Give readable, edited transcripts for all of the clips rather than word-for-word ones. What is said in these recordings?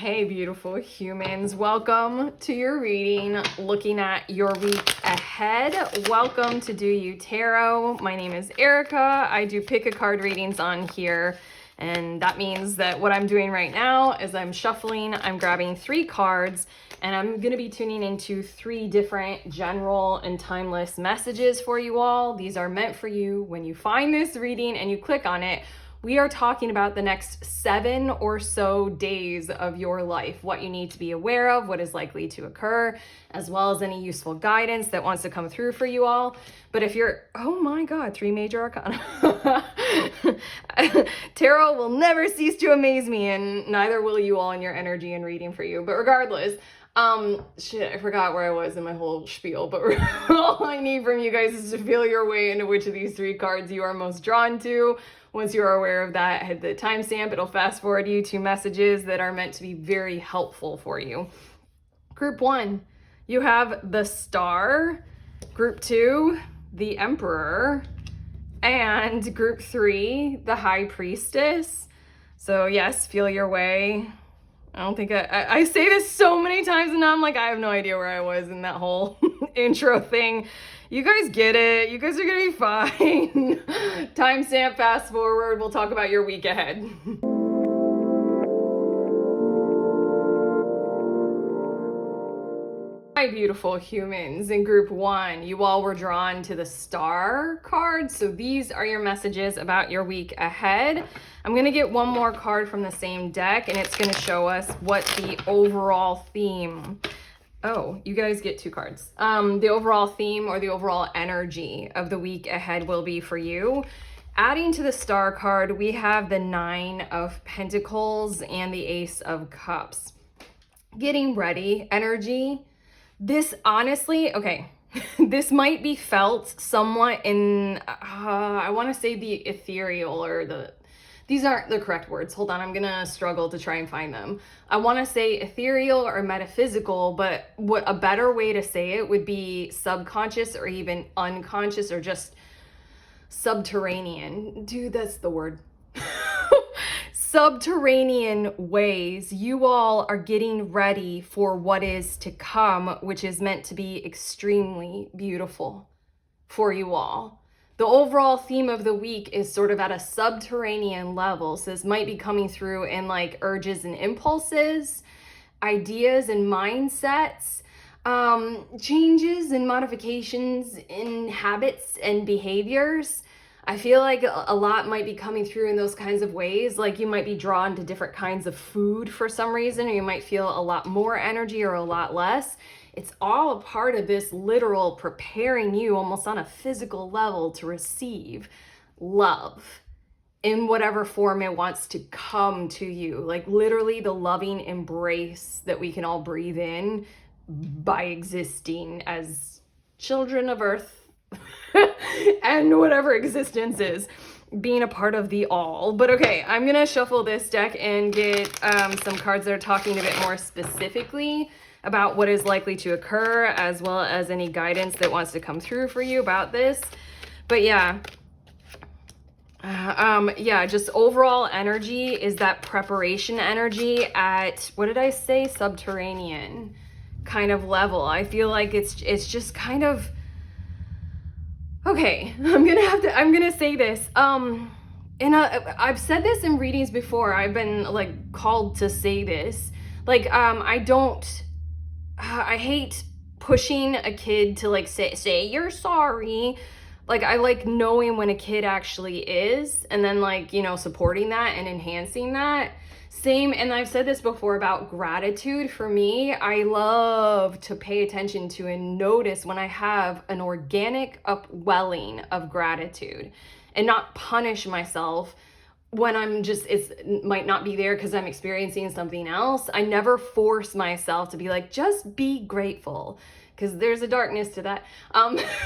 Hey, beautiful humans. Welcome to your reading, looking at your week ahead. Welcome to Do You Tarot. My name is Erica. I do pick a card readings on here. And that means that what I'm doing right now is I'm shuffling, I'm grabbing 3 cards, and I'm going to be tuning into 3 different general and timeless messages for you all. These are meant for you when you find this reading and you click on it. We are talking about the next 7 or so days of your life, what you need to be aware of, what is likely to occur, as well as any useful guidance that wants to come through for you all. But if you're, oh my God, 3 major arcana. Tarot will never cease to amaze me, and neither will you all in your energy and reading for you. But regardless, I forgot where I was in my whole spiel, but all I need from you guys is to feel your way into which of these 3 cards you are most drawn to. Once you are aware of that, hit the timestamp. It'll fast forward you to messages that are meant to be very helpful for you. Group 1, you have the Star. Group 2, the Emperor. And group 3, the High Priestess. So yes, feel your way. I don't think I say this so many times and now I'm like, I have no idea where I was in that whole intro thing. You guys get it. You guys are gonna be fine. Timestamp, fast forward. We'll talk about your week ahead. Hi, beautiful humans. In group 1, you all were drawn to the Star card. So these are your messages about your week ahead. I'm going to get one more card from the same deck, and it's going to show us what the overall theme. Oh, you guys get 2 cards. The overall theme or the overall energy of the week ahead will be for you. Adding to the Star card, we have the 9 of Pentacles and the Ace of Cups. Getting ready energy. This honestly, okay, this might be felt somewhat in, I want to say the ethereal or these aren't the correct words. Hold on, I'm going to struggle to try and find them. I want to say ethereal or metaphysical, but what a better way to say it would be subconscious or even unconscious or just subterranean. Dude, that's the word. Subterranean ways you all are getting ready for what is to come, which is meant to be extremely beautiful for you all. The overall theme of the week is sort of at a subterranean level. So this might be coming through in like urges and impulses, ideas and mindsets, changes and modifications in habits and behaviors. I feel like a lot might be coming through in those kinds of ways. Like you might be drawn to different kinds of food for some reason, or you might feel a lot more energy or a lot less. It's all a part of this literal preparing you almost on a physical level to receive love in whatever form it wants to come to you. Like literally the loving embrace that we can all breathe in by existing as children of Earth. And whatever existence is, being a part of the all. But okay, I'm gonna shuffle this deck and get some cards that are talking a bit more specifically about what is likely to occur, as well as any guidance that wants to come through for you about this. But yeah, just overall energy is that preparation energy at, what did I say, subterranean kind of level. I feel like it's just kind of, okay, I'm gonna say this. I've said this in readings before. I've been like called to say this. Like, I hate pushing a kid to like say you're sorry. Like I like knowing when a kid actually is, and then like, you know, supporting that and enhancing that. Same, and I've said this before about gratitude. For me, I love to pay attention to and notice when I have an organic upwelling of gratitude and not punish myself when it might not be there because I'm experiencing something else. I never force myself to be like, just be grateful, because there's a darkness to that.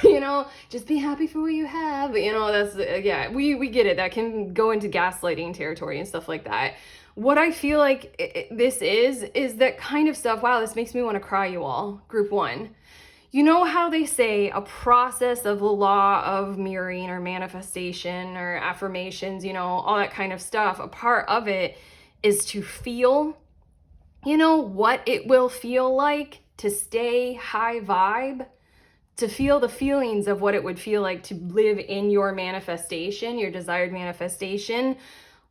You know, just be happy for what you have. You know, that's, yeah, we get it. That can go into gaslighting territory and stuff like that. What I feel like this is that kind of stuff. Wow, this makes me want to cry, you all. Group 1. You know how they say a process of the law of mirroring or manifestation or affirmations, you know, all that kind of stuff. A part of it is to feel You know what it will feel like to stay high vibe, to feel the feelings of what it would feel like to live in your manifestation, your desired manifestation.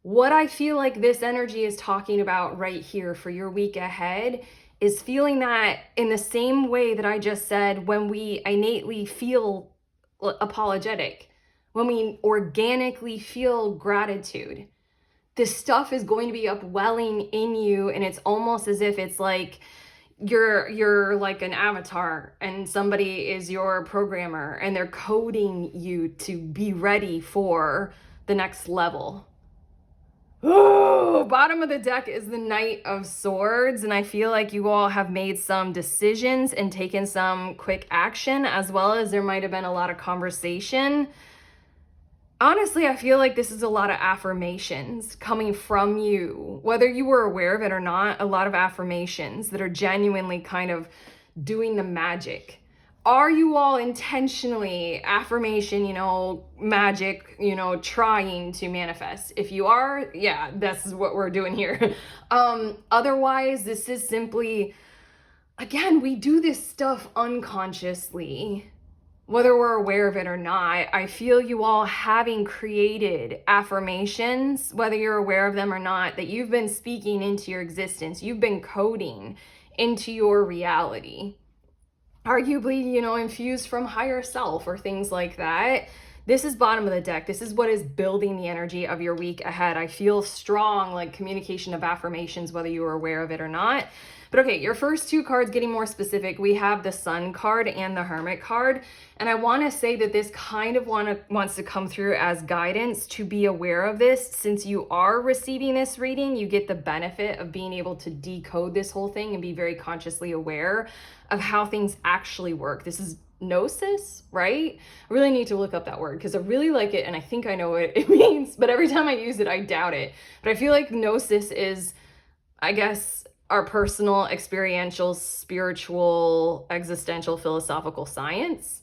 What I feel like this energy is talking about right here for your week ahead is feeling that in the same way that I just said, when we innately feel apologetic, when we organically feel gratitude, this stuff is going to be upwelling in you, and it's almost as if it's like you're like an avatar and somebody is your programmer and they're coding you to be ready for the next level. Oh, bottom of the deck is the Knight of Swords, and I feel like you all have made some decisions and taken some quick action, as well as there might have been a lot of conversation. Honestly, I feel like this is a lot of affirmations coming from you, whether you were aware of it or not, a lot of affirmations that are genuinely kind of doing the magic. Are you all intentionally affirmation, magic, trying to manifest? If you are, yeah, this is what we're doing here. Otherwise, this is simply, again, we do this stuff unconsciously. Whether we're aware of it or not, I feel you all having created affirmations, whether you're aware of them or not, that you've been speaking into your existence. You've been coding into your reality. Arguably, infused from higher self or things like that. This is bottom of the deck. This is what is building the energy of your week ahead. I feel strong, like communication of affirmations, whether you are aware of it or not. But okay, your first two cards, getting more specific, we have the Sun card and the Hermit card. And I want to say that this kind of wants to come through as guidance to be aware of this. Since you are receiving this reading, you get the benefit of being able to decode this whole thing and be very consciously aware of how things actually work. This is gnosis, right? I really need to look up that word because I really like it and I think I know what it means, but every time I use it, I doubt it. But I feel like gnosis is, I guess, our personal, experiential, spiritual, existential, philosophical science.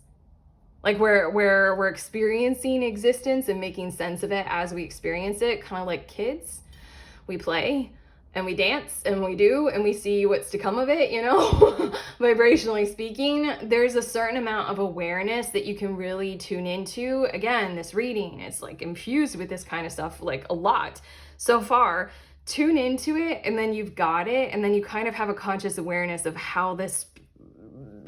Like where we're experiencing existence and making sense of it as we experience it, kind of like kids. We play and we dance and we do and we see what's to come of it, vibrationally speaking. There's a certain amount of awareness that you can really tune into. Again, this reading, it's like infused with this kind of stuff, like a lot so far. Tune into it and then you've got it, and then you kind of have a conscious awareness of how this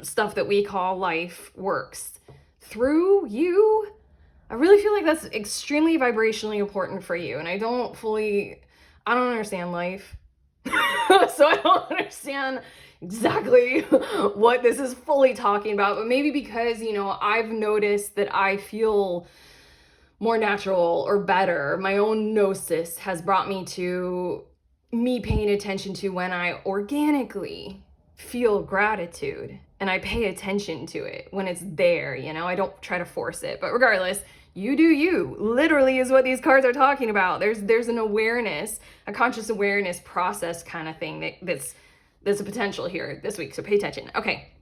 stuff that we call life works through you. I really feel like that's extremely vibrationally important for you, and I don't understand life. So I don't understand exactly what this is fully talking about, but maybe because, I've noticed that I feel more natural or better. My own gnosis has brought me to me paying attention to when I organically feel gratitude and I pay attention to it when it's there, I don't try to force it, but regardless, you do you, literally is what these cards are talking about. There's an awareness, a conscious awareness process kind of thing there's a potential here this week, so pay attention. Okay,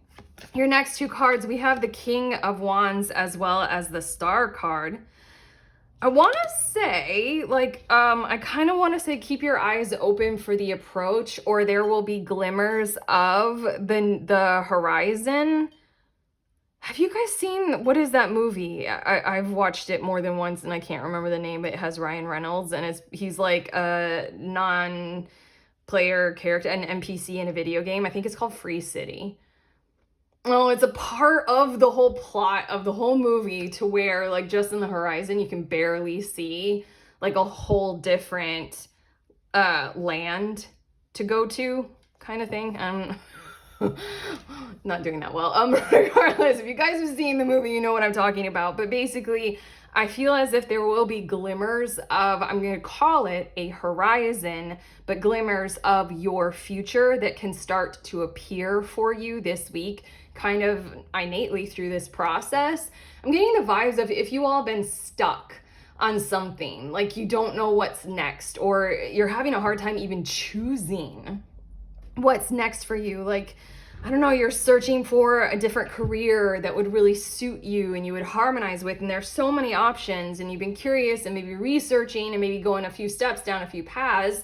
your next two cards, we have the King of Wands as well as the Star card. I want to say, I kind of want to say keep your eyes open for the approach, or there will be glimmers of the horizon. Have you guys seen, what is that movie? I've watched it more than once and I can't remember the name, but it has Ryan Reynolds and he's like a non-player character, an NPC in a video game. I think it's called Free City. Oh, it's a part of the whole plot of the whole movie to where, like, just in the horizon, you can barely see, like, a whole different land to go to kind of thing. I'm not doing that well. Regardless, if you guys have seen the movie, you know what I'm talking about. But basically, I feel as if there will be glimmers of, I'm going to call it a horizon, but glimmers of your future that can start to appear for you this week, kind of innately through this process. I'm getting the vibes of if you all been stuck on something, like you don't know what's next, or you're having a hard time even choosing what's next for you. Like, I don't know, you're searching for a different career that would really suit you and you would harmonize with, and there's so many options, and you've been curious and maybe researching and maybe going a few steps down a few paths.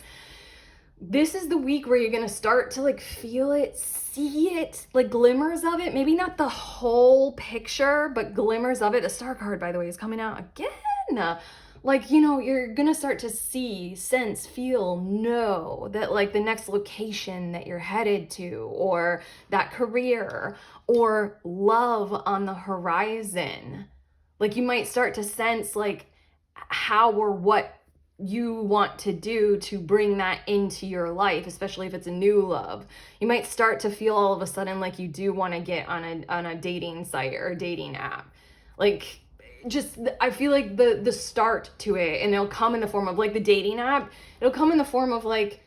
This is the week where you're going to start to like feel it, see it, like glimmers of it. Maybe not the whole picture, but glimmers of it. The Star card, by the way, is coming out again. Like, you know, you're going to start to see, sense, feel, know that like the next location that you're headed to, or that career, or love on the horizon. Like you might start to sense like how or what you want to do to bring that into your life, especially if it's a new love. You might start to feel all of a sudden like you do want to get on a dating site or a dating app. Like just I feel like the start to it, and it'll come in the form of like the dating app. It'll come in the form of like,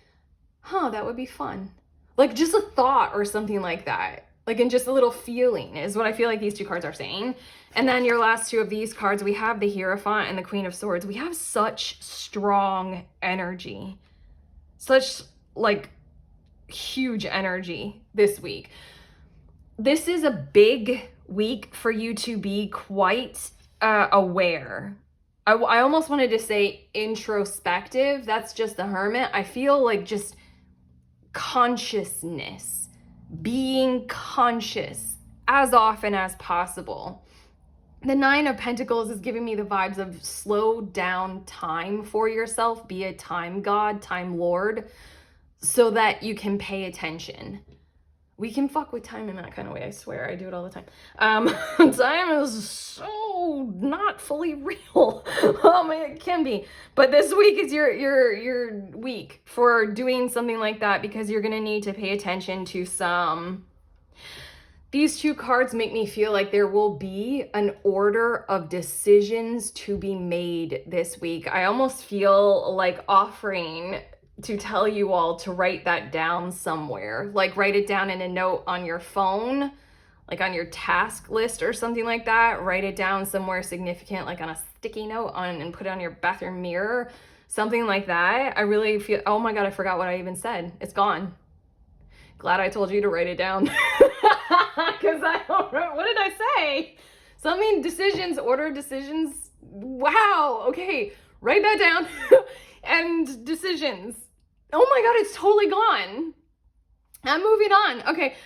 that would be fun. Like just a thought or something like that. Like, and just a little feeling is what I feel like these two cards are saying. And then your last two of these cards, we have the Hierophant and the Queen of Swords. We have such strong energy, such like huge energy this week. This is a big week for you to be quite aware. I almost wanted to say introspective. That's just the Hermit. I feel like just consciousness, being conscious as often as possible. The Nine of Pentacles is giving me the vibes of slow down time for yourself, be a time god, time lord, so that you can pay attention. We can fuck with time in that kind of way, I swear. I do it all the time. Time is so not fully real. It can be. But this week is your week for doing something like that, because you're going to need to pay attention to some... These two cards make me feel like there will be an order of decisions to be made this week. I almost feel like offering to tell you all to write that down somewhere. Like write it down in a note on your phone, like on your task list or something like that. Write it down somewhere significant, like on a sticky note and put it on your bathroom mirror. Something like that. I really feel, oh my God, I forgot what I even said. It's gone. Glad I told you to write it down. Because I don't remember. What did I say? Something, decisions, order decisions. Wow. Okay. Write that down. And decisions. Oh my God, it's totally gone. I'm moving on. Okay.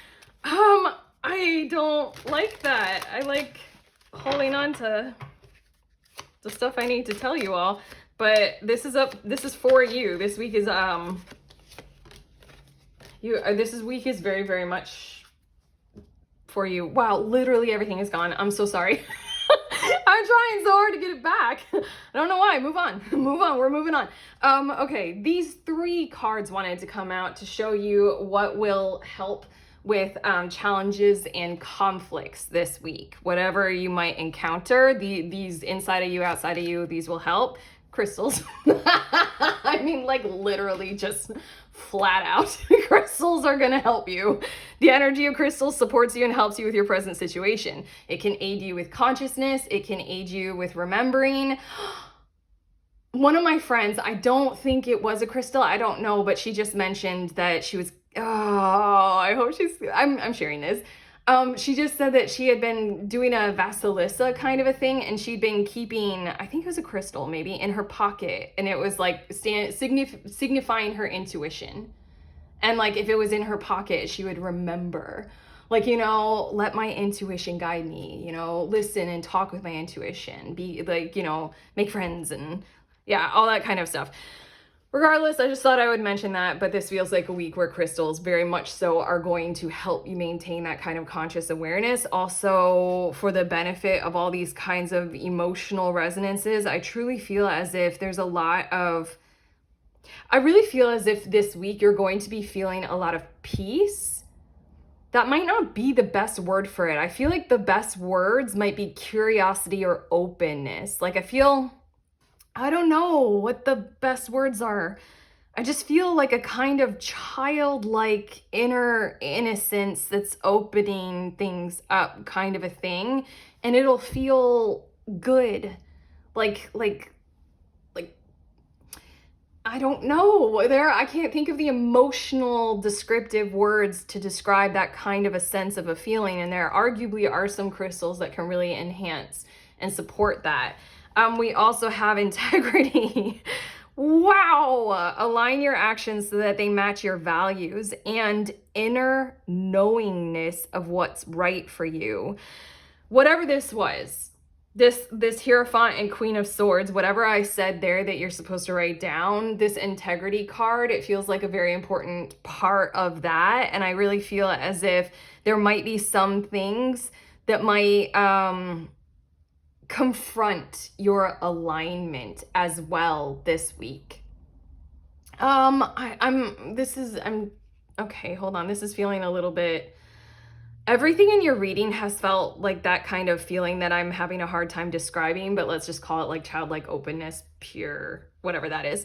I don't like that. I like holding on to the stuff I need to tell you all. But this is for you. This week is this week is very, very much for you. Wow, literally everything is gone. I'm so sorry. I'm trying so hard to get it back. I don't know why. Move on. Move on. We're moving on. Okay, these three cards wanted to come out to show you what will help with challenges and conflicts this week. Whatever you might encounter, these inside of you, outside of you, these will help. Crystals. I mean, like literally just flat out. Crystals are gonna help you. The energy of crystals supports you and helps you with your present situation. It can aid you with consciousness. It can aid you with remembering. One of my friends, I don't think it was a crystal, I don't know, but she just mentioned that she was, I hope I'm sharing this. She just said that she had been doing a Vasilisa kind of a thing, and she'd been keeping, I think it was a crystal maybe, in her pocket, and it was like signifying her intuition. And like if it was in her pocket, she would remember, like, you know, let my intuition guide me, you know, listen and talk with my intuition, be like, you know, make friends and yeah, all that kind of stuff. Regardless, I just thought I would mention that, but this feels like a week where crystals very much so are going to help you maintain that kind of conscious awareness. Also, for the benefit of all these kinds of emotional resonances, I truly feel as if there's a lot of, I really feel as if this week you're going to be feeling a lot of peace. That might not be the best word for it. I feel like the best words might be curiosity or openness. Like I don't know what the best words are. I just feel like a kind of childlike inner innocence that's opening things up kind of a thing. And it'll feel good. Like, I don't know. I can't think of the emotional descriptive words to describe that kind of a sense of a feeling. And there arguably are some crystals that can really enhance and support that. We also have integrity. Wow! Align your actions so that they match your values and inner knowingness of what's right for you. Whatever this was, this Hierophant and Queen of Swords, whatever I said there that you're supposed to write down, this integrity card, it feels like a very important part of that. And I really feel as if there might be some things that might confront your alignment as well this week. I'm okay, hold on. This is feeling a little bit, everything in your reading has felt like that kind of feeling that I'm having a hard time describing, but let's just call it like childlike openness, pure, whatever that is.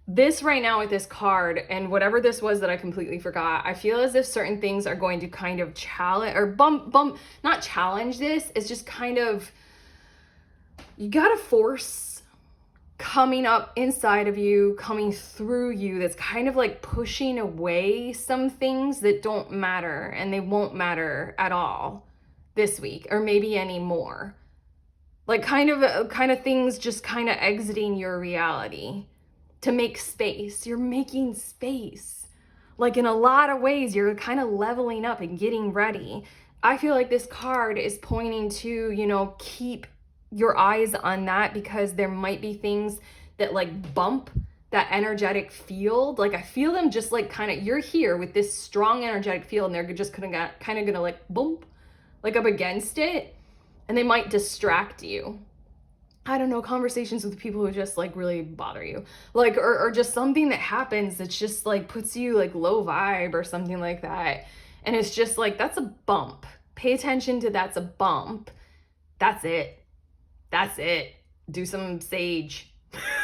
This right now with this card and whatever this was that I completely forgot, I feel as if certain things are going to kind of challenge or not challenge this. It's just kind of, you gotta force coming up inside of you, coming through you, that's kind of like pushing away some things that don't matter, and they won't matter at all this week or maybe anymore. Like kind of things just kind of exiting your reality to make space. You're making space. Like in a lot of ways, you're kind of leveling up and getting ready. I feel like this card is pointing to, keep your eyes on that, because there might be things that like bump that energetic field. Like I feel them just like kind of, you're here with this strong energetic field and they're just kind of gonna like bump like up against it, and they might distract you. I don't know, conversations with people who just like really bother you, like or just something that happens that's just like puts you like low vibe or something like that, and it's just like, that's a bump. Pay attention to, that's a bump. That's it. Do some sage.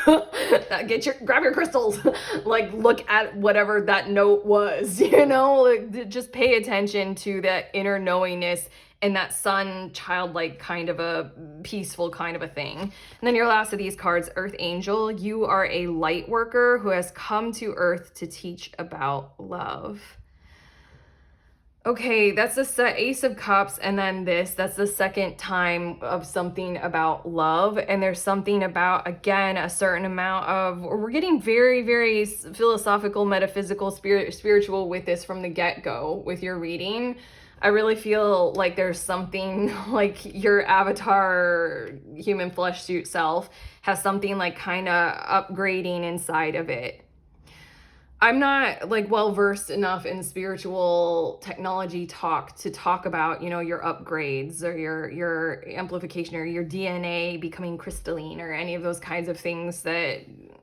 Grab your crystals. Like look at whatever that note was, like just pay attention to that inner knowingness and that sun childlike kind of a peaceful kind of a thing. And then your last of these cards, Earth Angel, you are a light worker who has come to Earth to teach about love. Okay, that's the Ace of Cups, and then that's the second time of something about love. And there's something about, again, a certain amount of, we're getting very, very philosophical, metaphysical, spiritual with this from the get-go with your reading. I really feel like there's something like your avatar human flesh suit self has something like kind of upgrading inside of it. I'm not like well versed enough in spiritual technology talk to talk about, your upgrades or your amplification or your DNA becoming crystalline or any of those kinds of things that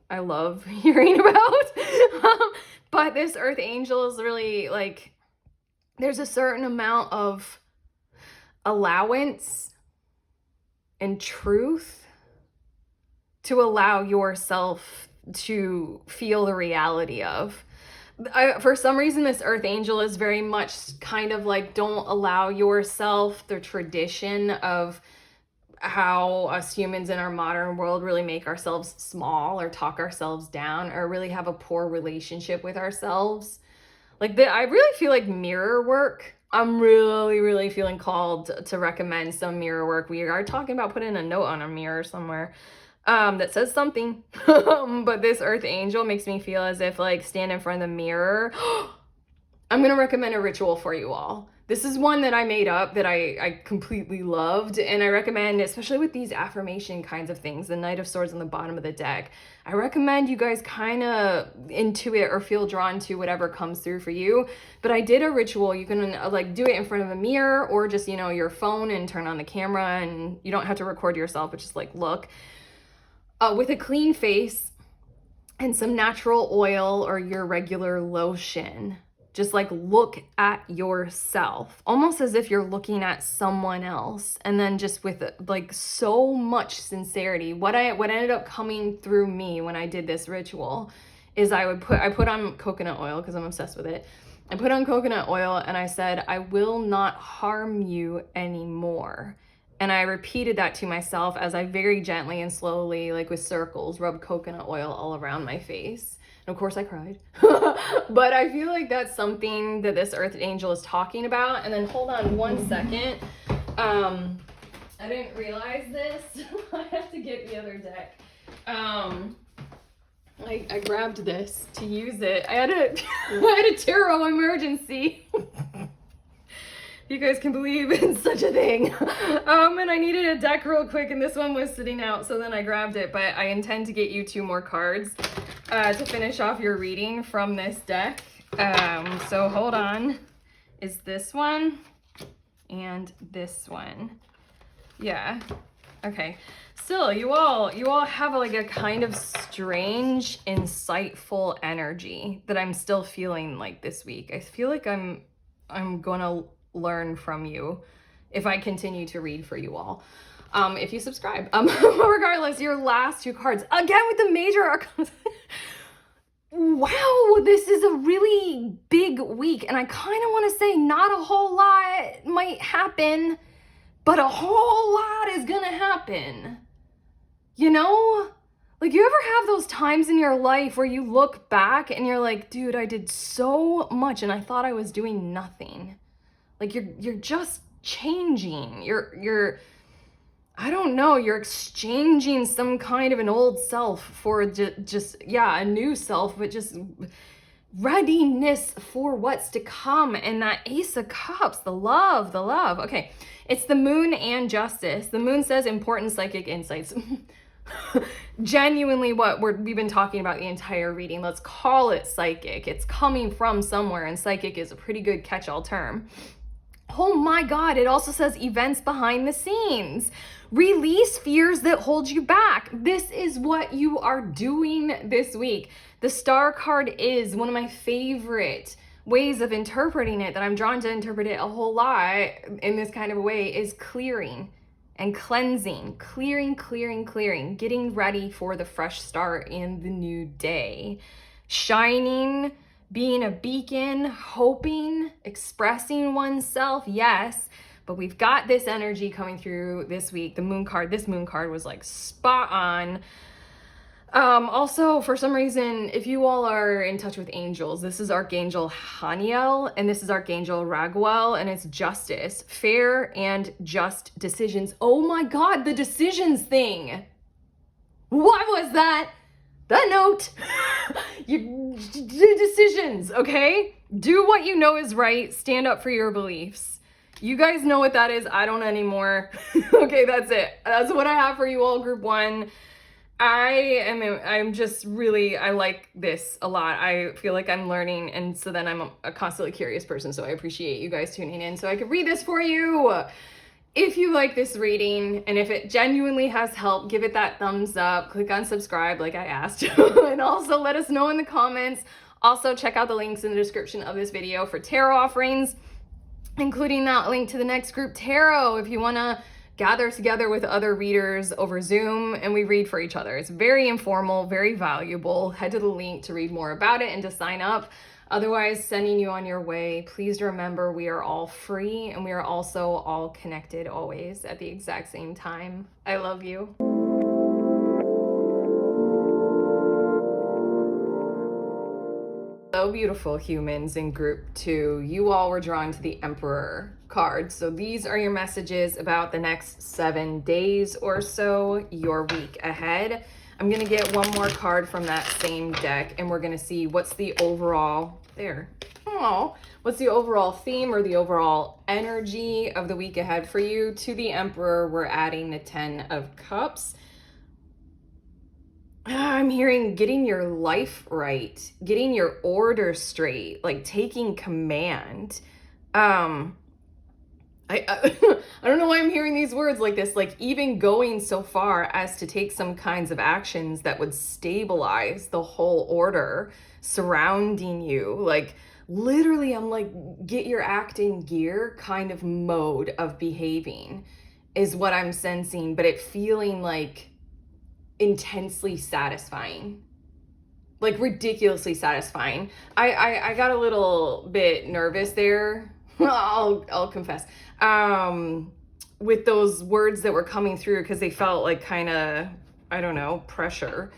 I love hearing about. But this Earth Angel is really like, there's a certain amount of allowance and truth to allow yourself to feel the reality of. For some reason, this Earth Angel is very much kind of like, don't allow yourself the tradition of how us humans in our modern world really make ourselves small or talk ourselves down or really have a poor relationship with ourselves. Like I really feel like mirror work. I'm really, really feeling called to recommend some mirror work. We are talking about putting a note on a mirror somewhere that says something. But this Earth Angel makes me feel as if like stand in front of the mirror. I'm going to recommend a ritual for you all. This is one that I made up that I completely loved, and I recommend, especially with these affirmation kinds of things, the Knight of Swords on the bottom of the deck, I recommend you guys kind of intuit or feel drawn to whatever comes through for you. But I did a ritual. You can like do it in front of a mirror or just, your phone and turn on the camera, and you don't have to record yourself, but just like look. With a clean face and some natural oil or your regular lotion. Just like look at yourself, almost as if you're looking at someone else. And then just with like so much sincerity, what ended up coming through me when I did this ritual is I put on coconut oil because I'm obsessed with it. I put on coconut oil and I said, I will not harm you anymore. And I repeated that to myself as I very gently and slowly, like with circles, rubbed coconut oil all around my face. And of course I cried. But I feel like that's something that this Earth Angel is talking about. And then hold on one second. I didn't realize this. I have to get the other deck. I grabbed this to use it. I had a I had a tarot emergency. You guys can believe in such a thing. And I needed a deck real quick, and this one was sitting out, so then I grabbed it. But I intend to get you 2 more cards to finish off your reading from this deck. So hold on. Is this one and this one? Yeah. Okay. Still, you all have like a kind of strange, insightful energy that I'm still feeling like this week. I feel like I'm gonna learn from you if I continue to read for you all. If you subscribe. Regardless, your last 2 cards again with the major arcana. Wow, this is a really big week, and I kind of want to say not a whole lot might happen, but a whole lot is gonna happen. You know? Like, you ever have those times in your life where you look back and you're like, dude, I did so much and I thought I was doing nothing. Like, you're just changing. You're I don't know, you're exchanging some kind of an old self for just a new self, but just readiness for what's to come. And that Ace of Cups, the love. Okay, it's the Moon and Justice. The Moon says important psychic insights. Genuinely what we've been talking about the entire reading. Let's call it psychic. It's coming from somewhere, and psychic is a pretty good catch-all term. Oh my God, it also says events behind the scenes. Release fears that hold you back. This is what you are doing this week. The Star card is one of my favorite ways of interpreting it, that I'm drawn to interpret it a whole lot in this kind of a way, is clearing and cleansing. Clearing, getting ready for the fresh start in the new day. Shining, being a beacon, hoping, expressing oneself, yes, but we've got this energy coming through this week. The Moon card, this Moon card was like spot on. Also, for some reason, if you all are in touch with angels, this is Archangel Haniel, and this is Archangel Raguel, and it's justice, fair and just decisions. Oh my God, the decisions thing. What was that? That note. Your decisions, okay? Do what you know is right. Stand up for your beliefs. You guys know what that is. I don't anymore. Okay, that's it. That's what I have for you all, group 1. I'm just really, I like this a lot. I feel like I'm learning, and so then I'm a constantly curious person, so I appreciate you guys tuning in so I could read this for you. If you like this reading, and if it genuinely has helped, give it that thumbs up, click on subscribe like I asked, and also let us know in the comments. Also, check out the links in the description of this video for tarot offerings, including that link to the next group tarot if you want to gather together with other readers over Zoom and we read for each other. It's very informal, very valuable. Head to the link to read more about it and to sign up. Otherwise, sending you on your way. Please remember, we are all free, and we are also all connected always at the exact same time. I love you. Hello, beautiful humans in group 2. You all were drawn to the Emperor card. So these are your messages about the next 7 days or so, your week ahead. I'm going to get one more card from that same deck, and we're going to see what's the overall, what's the overall theme or the overall energy of the week ahead for you. To the Emperor, we're adding the 10 of Cups. I'm hearing getting your life right, getting your order straight, like taking command. I don't know why I'm hearing these words like this, like even going so far as to take some kinds of actions that would stabilize the whole order surrounding you. Like literally, I'm like, get your act in gear kind of mode of behaving is what I'm sensing, but it feeling like intensely satisfying, like ridiculously satisfying. I got a little bit nervous there. I'll confess, with those words that were coming through, because they felt like kind of, I don't know, pressure.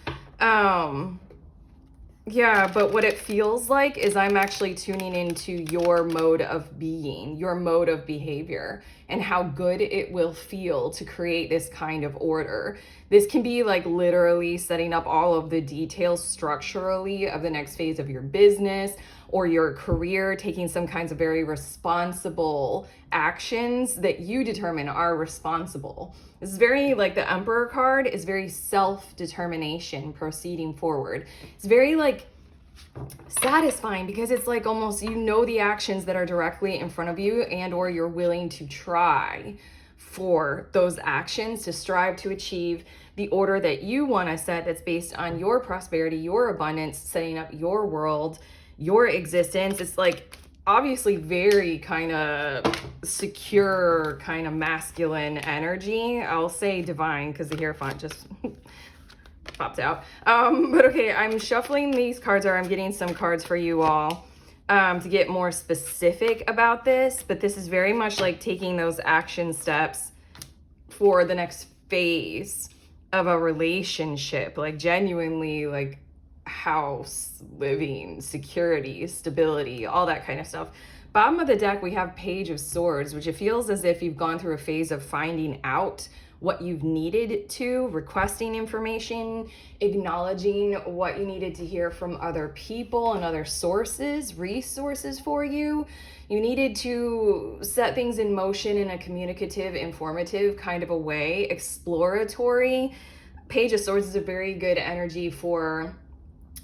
Yeah, but what it feels like is I'm actually tuning into your mode of being, your mode of behavior, and how good it will feel to create this kind of order. This can be like literally setting up all of the details structurally of the next phase of your business or your career, taking some kinds of very responsible actions that you determine are responsible. This is very like the Emperor card is very self-determination proceeding forward. It's very like satisfying because it's like almost you know the actions that are directly in front of you and or you're willing to try for those actions to strive to achieve the order that you want to set that's based on your prosperity, your abundance, setting up your world, your existence. It's like obviously very kind of secure, kind of masculine energy. I'll say divine because the Hierophant just popped out. But okay, I'm shuffling these cards, or I'm getting some cards for you all to get more specific about this. But this is very much like taking those action steps for the next phase of a relationship, like genuinely like house, living, security, stability, all that kind of stuff. Bottom of the deck, we have Page of Swords, which it feels as if you've gone through a phase of finding out what you've needed to, requesting information, acknowledging what you needed to hear from other people and other sources, resources for you. You needed to set things in motion in a communicative, informative kind of a way, exploratory. Page of Swords is a very good energy for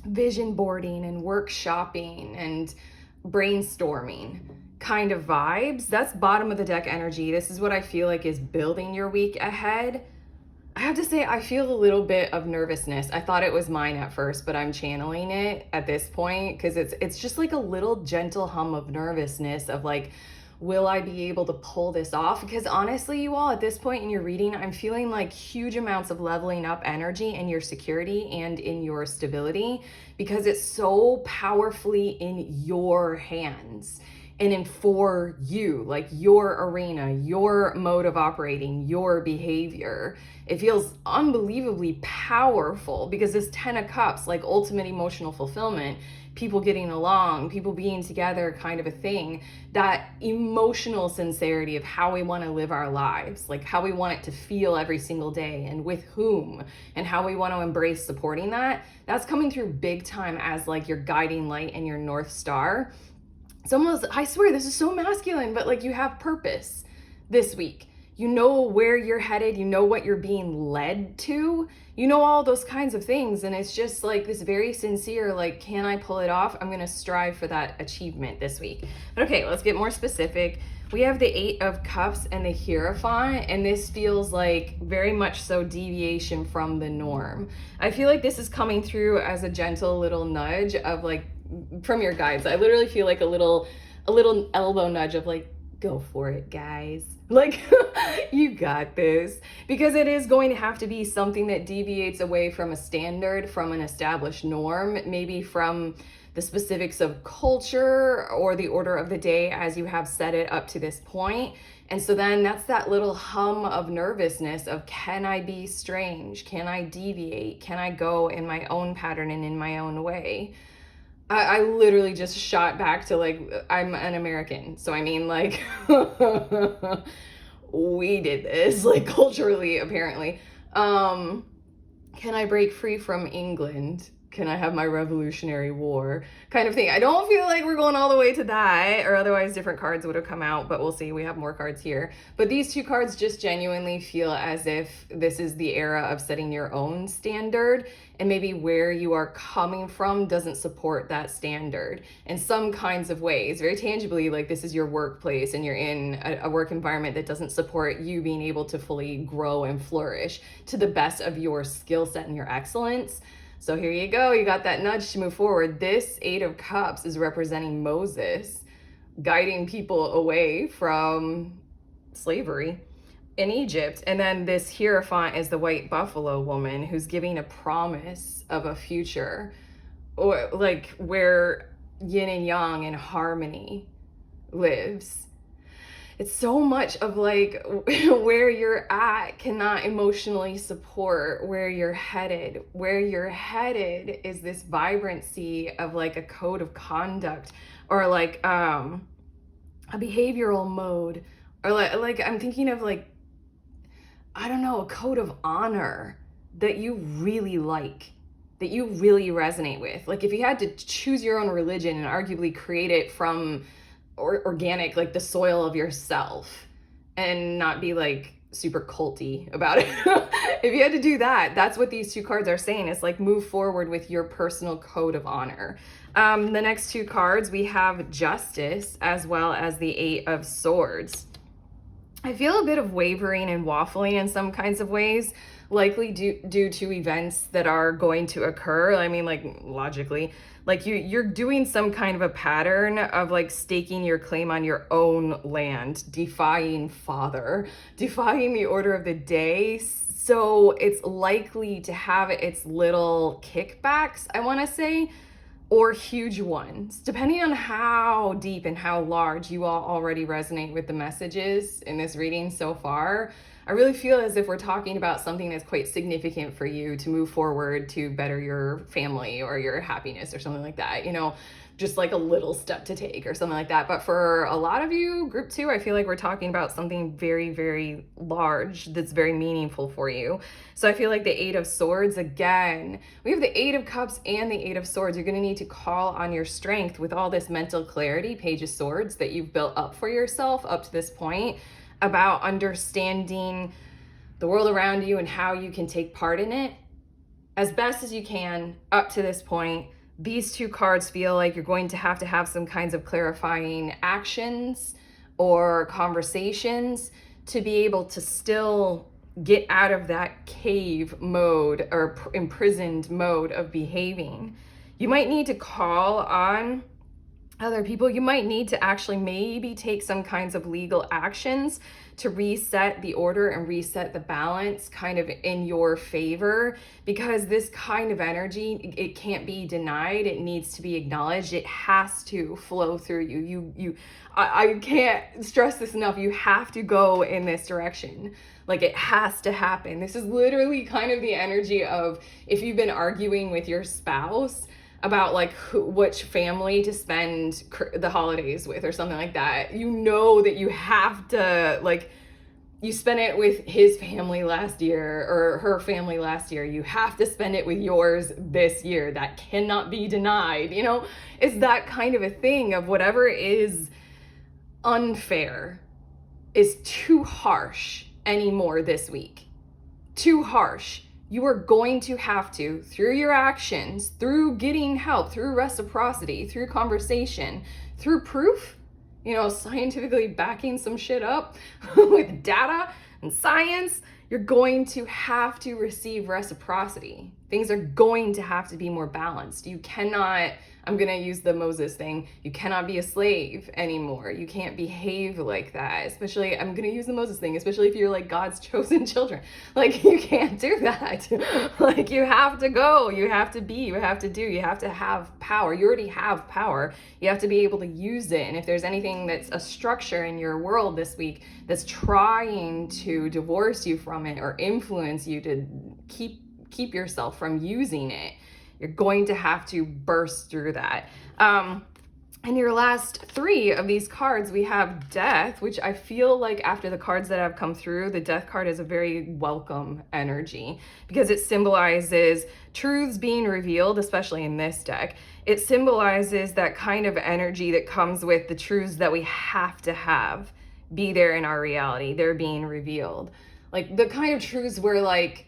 vision boarding and workshopping and brainstorming kind of vibes. That's bottom of the deck energy. This is what I feel like is building your week ahead. I have to say, I feel a little bit of nervousness. I thought it was mine at first, but I'm channeling it at this point because it's just like a little gentle hum of nervousness of like, will I be able to pull this off? Because honestly, you all, at this point in your reading, I'm feeling like huge amounts of leveling up energy in your security and in your stability because it's so powerfully in your hands and in for you, like your arena, your mode of operating, your behavior. It feels unbelievably powerful because this 10 of Cups, like ultimate emotional fulfillment, people getting along, people being together kind of a thing, that emotional sincerity of how we want to live our lives, like how we want it to feel every single day and with whom, and how we want to embrace supporting that, that's coming through big time as like your guiding light and your North Star. It's almost, I swear, this is so masculine, but like you have purpose this week. You know where you're headed. You know what you're being led to. You know all those kinds of things. And it's just like this very sincere, like, can I pull it off? I'm going to strive for that achievement this week. But okay, let's get more specific. We have the 8 of Cups and the Hierophant, and this feels like very much so deviation from the norm. I feel like this is coming through as a gentle little nudge of like, from your guides. I literally feel like a little elbow nudge of like, go for it, guys. Like, you got this. Because it is going to have to be something that deviates away from a standard, from an established norm, maybe from the specifics of culture or the order of the day as you have set it up to this point. And so then that's that little hum of nervousness of, can I be strange? Can I deviate? Can I go in my own pattern and in my own way? I literally just shot back to like, I'm an American. So I mean like, we did this like culturally, apparently. Can I break free from England? Can I have my Revolutionary War kind of thing? I don't feel like we're going all the way to that, or otherwise different cards would have come out, but we'll see. We have more cards here. But these 2 cards just genuinely feel as if this is the era of setting your own standard, and maybe where you are coming from doesn't support that standard in some kinds of ways. Very tangibly, like this is your workplace and you're in a work environment that doesn't support you being able to fully grow and flourish to the best of your skill set and your excellence. So here you go. You got that nudge to move forward. This 8 of Cups is representing Moses, guiding people away from slavery in Egypt. And then this Hierophant is the white buffalo woman who's giving a promise of a future, or like where yin and yang and harmony lives. it's so much of like where you're at cannot emotionally support where you're headed. Where you're headed is this vibrancy of like a code of conduct, or like a behavioral mode, or like I'm thinking of like, I don't know, a code of honor that you really like, that you really resonate with. Like if you had to choose your own religion and arguably create it from organic, like the soil of yourself, and not be like super culty about it. If you had to do that, that's what these two cards are saying. It's like move forward with your personal code of honor. The next two cards, we have Justice as well as the Eight of Swords. I feel a bit of wavering and waffling in some kinds of ways, likely due to events that are going to occur. I mean, like logically, like you're doing some kind of a pattern of like staking your claim on your own land, defying father, defying the order of the day. So it's likely to have its little kickbacks, I want to say, or huge ones, depending on how deep and how large you all already resonate with the messages in this reading so far. I really feel as if we're talking about something that's quite significant for you to move forward to better your family or your happiness or something like that, you know, just like a little step to take or something like that. But for a lot of you, group two, I feel like we're talking about something very, very large that's very meaningful for you. So I feel like the Eight of Swords, again, we have the Eight of Cups and the Eight of Swords. You're going to need to call on your strength with all this mental clarity, Page of Swords, that you've built up for yourself up to this point, about understanding the world around you and how you can take part in it as best as you can up to this point. These two cards feel like you're going to have some kinds of clarifying actions or conversations to be able to still get out of that cave mode or imprisoned mode of behaving. You might need to call on other people. You might need to actually maybe take some kinds of legal actions to reset the order and reset the balance kind of in your favor, because this kind of energy, it can't be denied. It needs to be acknowledged. It has to flow through you. I can't stress this enough. You have to go in this direction. Like it has to happen. This is literally kind of the energy of if you've been arguing with your spouse about like which family to spend the holidays with or something like that, you know that you have to, like, you spent it with his family last year or her family last year, you have to spend it with yours this year. That cannot be denied, you know? It's that kind of a thing of whatever is unfair is too harsh anymore this week. Too harsh. You are going to have to, through your actions, through getting help, through reciprocity, through conversation, through proof, you know, scientifically backing some shit up with data and science, you're going to have to receive reciprocity. Things are going to have to be more balanced. You cannot, I'm going to use the Moses thing, you cannot be a slave anymore. You can't behave like that. Especially, I'm going to use the Moses thing, especially if you're like God's chosen children. Like, you can't do that. Like, you have to go, you have to be, you have to do, you have to have power. You already have power. You have to be able to use it. And if there's anything that's a structure in your world this week that's trying to divorce you from it or influence you to keep yourself from using it, you're going to have to burst through that. And your last three of these cards, we have Death, which I feel like after the cards that have come through, the Death card is a very welcome energy because it symbolizes truths being revealed, especially in this deck. It symbolizes that kind of energy that comes with the truths that we have to have be there in our reality. They're being revealed. Like the kind of truths where, like,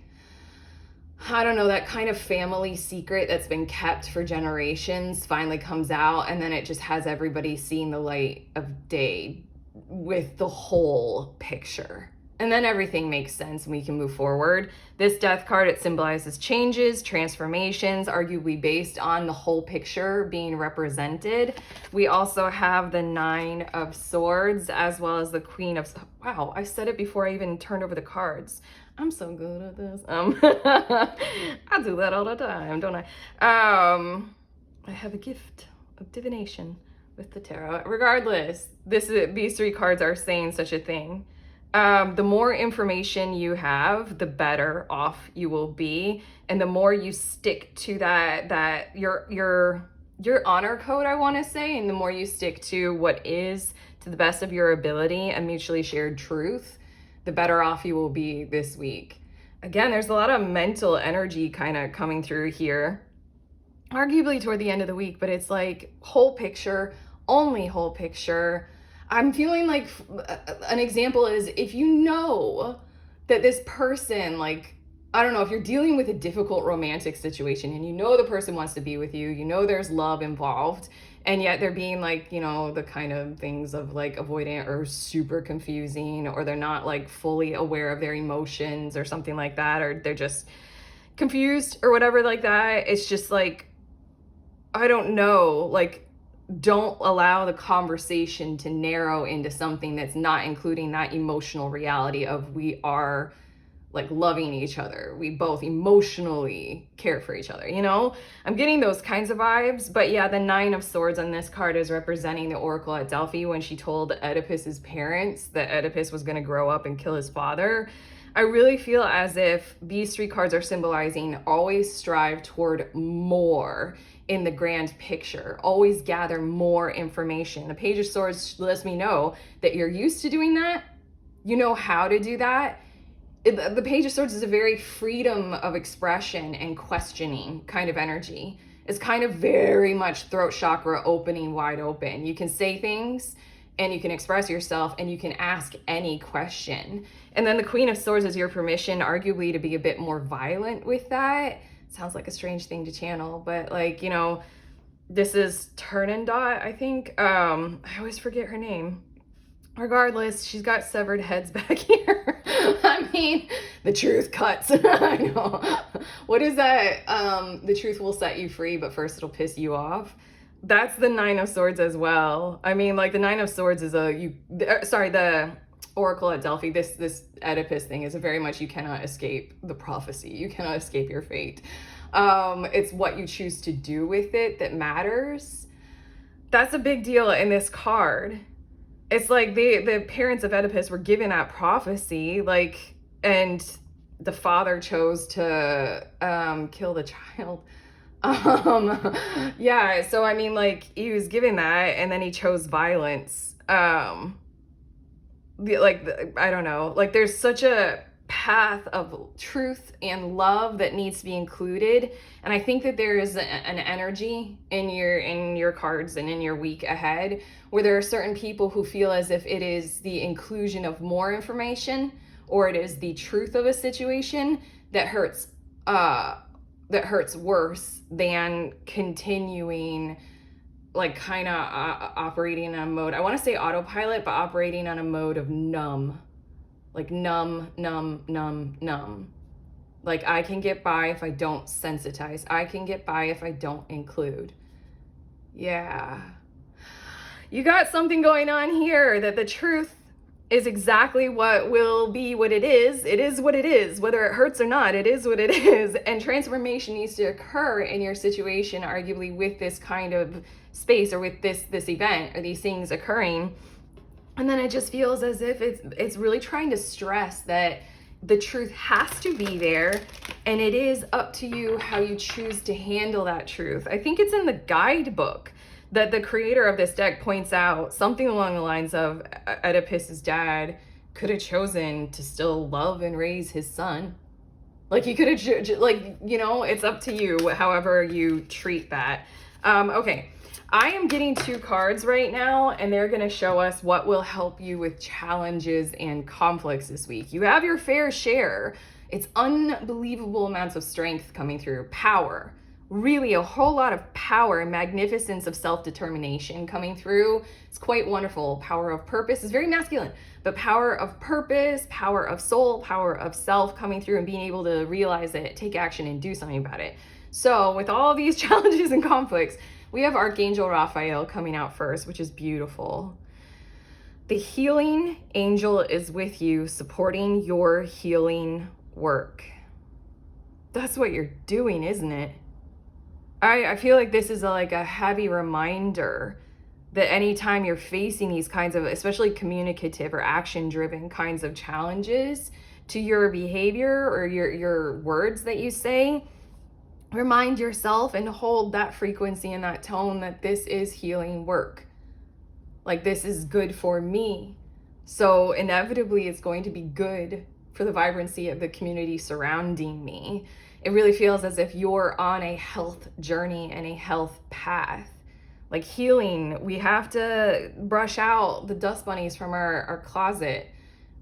I don't know, that kind of family secret that's been kept for generations finally comes out, and then it just has everybody seeing the light of day with the whole picture. And then everything makes sense and we can move forward. This Death card, it symbolizes changes, transformations, arguably based on the whole picture being represented. We also have the Nine of Swords as well as the Queen of... Wow, I said it before I even turned over the cards. I'm so good at this. I do that all the time, don't I? I have a gift of divination with the tarot. Regardless, these three cards are saying such a thing. The more information you have, the better off you will be, and the more you stick to that your honor code, I want to say, and the more you stick to what is to the best of your ability and mutually shared truth, the better off you will be this week. Again, there's a lot of mental energy kind of coming through here, arguably toward the end of the week, but it's like whole picture, only whole picture. I'm feeling like an example is if you know that this person, like, I don't know, if you're dealing with a difficult romantic situation and you know the person wants to be with you, you know there's love involved, and yet they're being like, you know, the kind of things of like avoidant or super confusing, or they're not like fully aware of their emotions or something like that, or they're just confused or whatever like that. It's just like, I don't know, like, don't allow the conversation to narrow into something that's not including that emotional reality of we are like loving each other. We both emotionally care for each other, you know? I'm getting those kinds of vibes. But yeah, the Nine of Swords on this card is representing the Oracle at Delphi when she told Oedipus's parents that Oedipus was going to grow up and kill his father. I really feel as if these three cards are symbolizing always strive toward more in the grand picture. Always gather more information. The Page of Swords lets me know that you're used to doing that. You know how to do that. The Page of Swords is a very freedom of expression and questioning kind of energy. It's kind of very much throat chakra opening wide open. You can say things and you can express yourself and you can ask any question. And then the Queen of Swords is your permission, arguably, to be a bit more violent with that. Sounds like a strange thing to channel, but like, you know, this is Turnandot, I think. I always forget her name. Regardless, she's got severed heads back here. I mean, the truth cuts. I know. What is that? The truth will set you free, but first it'll piss you off. That's the Nine of Swords as well. I mean, like, the Nine of Swords is the Oracle at Delphi, this Oedipus thing is a very much, you cannot escape the prophecy. You cannot escape your fate. It's what you choose to do with it that matters. That's a big deal in this card. It's like the parents of Oedipus were given that prophecy, like, and the father chose to kill the child. Yeah, so I mean, like, he was given that, and then he chose violence. I don't know, like, there's such a path of truth and love that needs to be included, and I think that there is an energy in your cards and in your week ahead where there are certain people who feel as if it is the inclusion of more information or it is the truth of a situation that hurts worse than continuing, like, kind of operating on a mode, I want to say autopilot, but operating on a mode of numb. Like numb. Like, I can get by if I don't sensitize. I can get by if I don't include. Yeah. You got something going on here that the truth is exactly what will be what it is. It is what it is. Whether it hurts or not, it is what it is. And transformation needs to occur in your situation, arguably, with this kind of space or with this event or these things occurring. And then it just feels as if it's really trying to stress that the truth has to be there, and it is up to you how you choose to handle that truth. I think it's in the guidebook that the creator of this deck points out something along the lines of Oedipus's dad could have chosen to still love and raise his son. Like, he could have, like, you know, it's up to you however you treat that. Okay. I am getting two cards right now, and they're going to show us what will help you with challenges and conflicts this week. You have your fair share. It's unbelievable amounts of strength coming through. Power. Really a whole lot of power and magnificence of self-determination coming through. It's quite wonderful. Power of purpose is very masculine, but power of purpose, power of soul, power of self coming through and being able to realize it, take action, and do something about it. So with all these challenges and conflicts, we have Archangel Raphael coming out first, which is beautiful. The healing angel is with you, supporting your healing work. That's what you're doing, isn't it? I feel like this is like a heavy reminder that anytime you're facing these kinds of, especially communicative or action driven kinds of challenges to your behavior or your words that you say, remind yourself and hold that frequency and that tone that this is healing work. Like, this is good for me. So inevitably it's going to be good for the vibrancy of the community surrounding me. It really feels as if you're on a health journey and a health path. Like healing, we have to brush out the dust bunnies from our closet.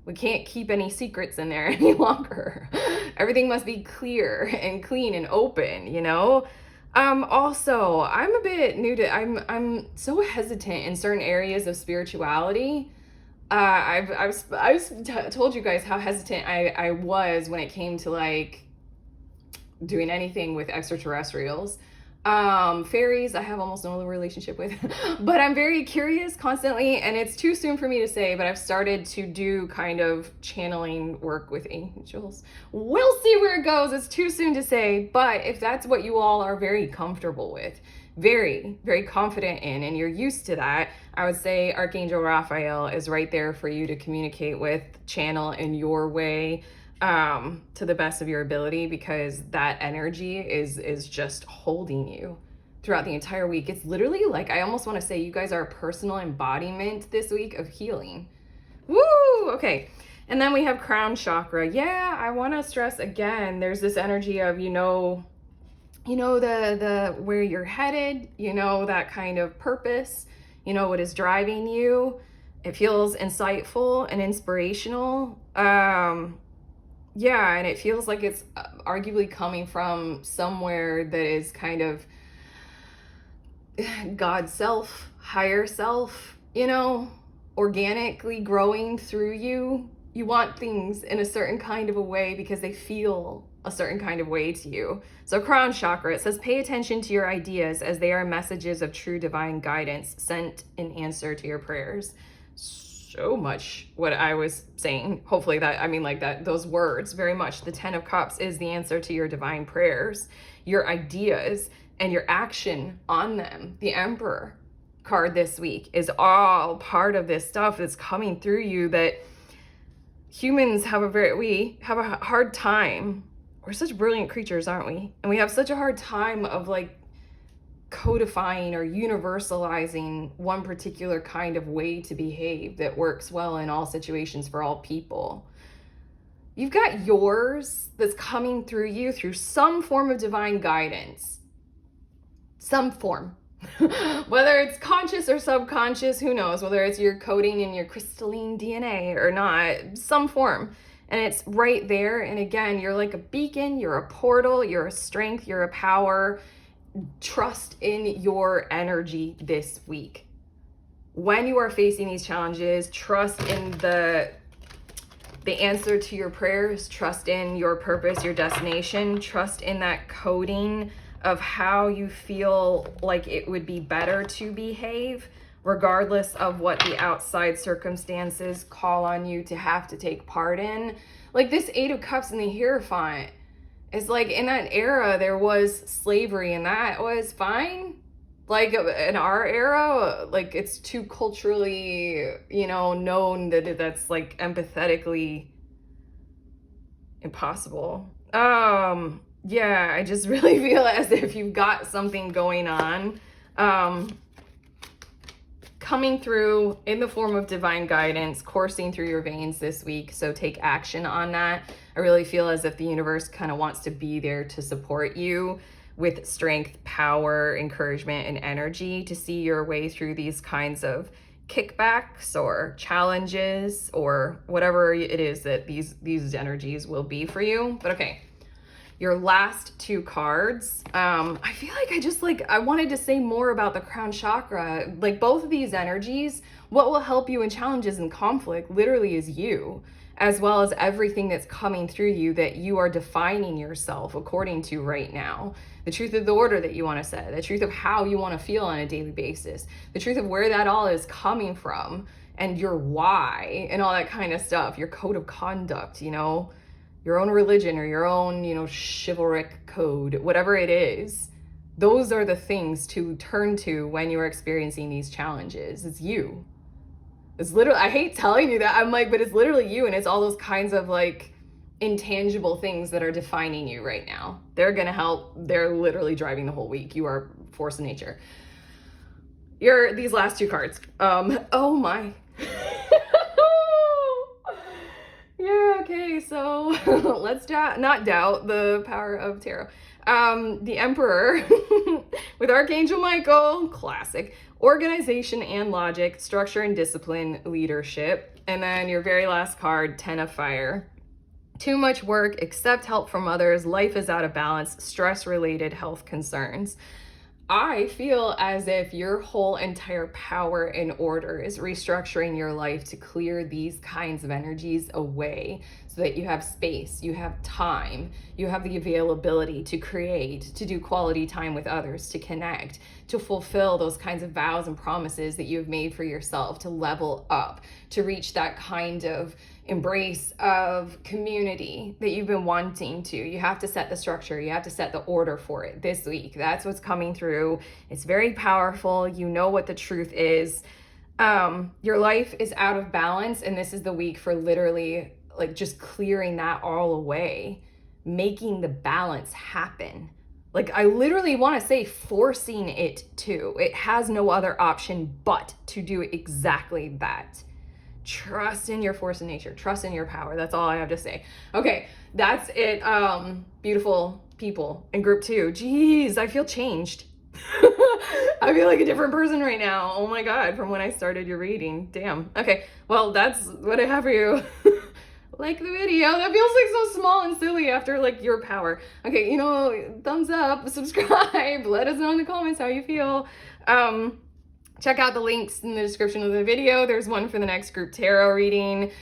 We can't keep any secrets in there any longer. Everything must be clear and clean and open, you know? Also, I'm a bit new to, I'm so hesitant in certain areas of spirituality. I've told you guys how hesitant I was when it came to like doing anything with extraterrestrials. Fairies, I have almost no relationship with, but I'm very curious constantly, and it's too soon for me to say, but I've started to do kind of channeling work with angels. We'll see where it goes. It's too soon to say, but if that's what you all are very comfortable with, very, very confident in, and you're used to that, I would say Archangel Raphael is right there for you to communicate with, channel in your way, to the best of your ability, because that energy is just holding you throughout the entire week. It's literally like, I almost want to say you guys are a personal embodiment this week of healing. Woo! Okay. And then we have crown chakra. Yeah, I want to stress again, there's this energy of, the where you're headed, that kind of purpose, what is driving you. It feels insightful and inspirational. Yeah, and it feels like it's arguably coming from somewhere that is kind of God's self, higher self, organically growing through you. You want things in a certain kind of a way because they feel a certain kind of way to you. So crown chakra, it says, pay attention to your ideas as they are messages of true divine guidance sent in answer to your prayers. So much what I was saying. Hopefully those words very much. The 10 of Cups is the answer to your divine prayers, your ideas, and your action on them. The Emperor card this week is all part of this stuff that's coming through you that humans we have a hard time. We're such brilliant creatures, aren't we? And we have such a hard time of codifying or universalizing one particular kind of way to behave that works well in all situations for all people. You've got yours that's coming through you through some form of divine guidance. Some form. Whether it's conscious or subconscious, who knows? Whether it's your coding in your crystalline DNA or not, some form. And it's right there. And again, you're like a beacon, you're a portal, you're a strength, you're a power. Trust in your energy this week. When you are facing these challenges, trust in the answer to your prayers, trust in your purpose, your destination, trust in that coding of how you feel like it would be better to behave, regardless of what the outside circumstances call on you to have to take part in. Like this 8 of Cups in the Hierophant. It's like in that era, there was slavery and that was fine. Like in our era, like it's too culturally, known that that's like empathetically impossible. Yeah, I just really feel as if you've got something going on, coming through in the form of divine guidance, coursing through your veins this week. So take action on that. I really feel as if the universe kind of wants to be there to support you with strength, power, encouragement, and energy to see your way through these kinds of kickbacks or challenges or whatever it is that these energies will be for you. But okay, your last 2 cards. I feel like I wanted to say more about the crown chakra. Like both of these energies, what will help you in challenges and conflict literally is you, as well as everything that's coming through you that you are defining yourself according to right now. The truth of the order that you want to set, the truth of how you want to feel on a daily basis, the truth of where that all is coming from, and your why, and all that kind of stuff, your code of conduct, your own religion or your own, chivalric code, whatever it is. Those are the things to turn to when you're experiencing these challenges. It's you. It's literally, I hate telling you that. I'm like, but it's literally you. And it's all those kinds of like intangible things that are defining you right now. They're going to help. They're literally driving the whole week. You are force of nature. You're these last two cards. Oh my. Yeah, okay, so let's not doubt the power of tarot. The Emperor with Archangel Michael, classic. Organization and logic, structure and discipline, leadership. And then your very last card, Ten of Fire. Too much work, accept help from others, life is out of balance, stress-related health concerns. I feel as if your whole entire power and order is restructuring your life to clear these kinds of energies away so that you have space, you have time, you have the availability to create, to do quality time with others, to connect, to fulfill those kinds of vows and promises that you've made for yourself, to level up, to reach that kind of embrace of community that you've been wanting to. You have to set the structure, you have to set the order for it this week. That's what's coming through. It's very powerful. You know what the truth is. Your life is out of balance, and this is the week for literally like just clearing that all away, making the balance happen. Like I literally want to say forcing it to. It has no other option but to do exactly that. Trust in your force of nature. Trust in your power. That's all I have to say. Okay, that's it. Beautiful people in group 2. Jeez, I feel changed. I feel like a different person right now. Oh my God, from when I started your reading. Damn. Okay, well, that's what I have for you. Like the video. That feels like so small and silly after like your power. Okay, thumbs up, subscribe. Let us know in the comments how you feel. Check out the links in the description of the video. There's one for the next group tarot reading.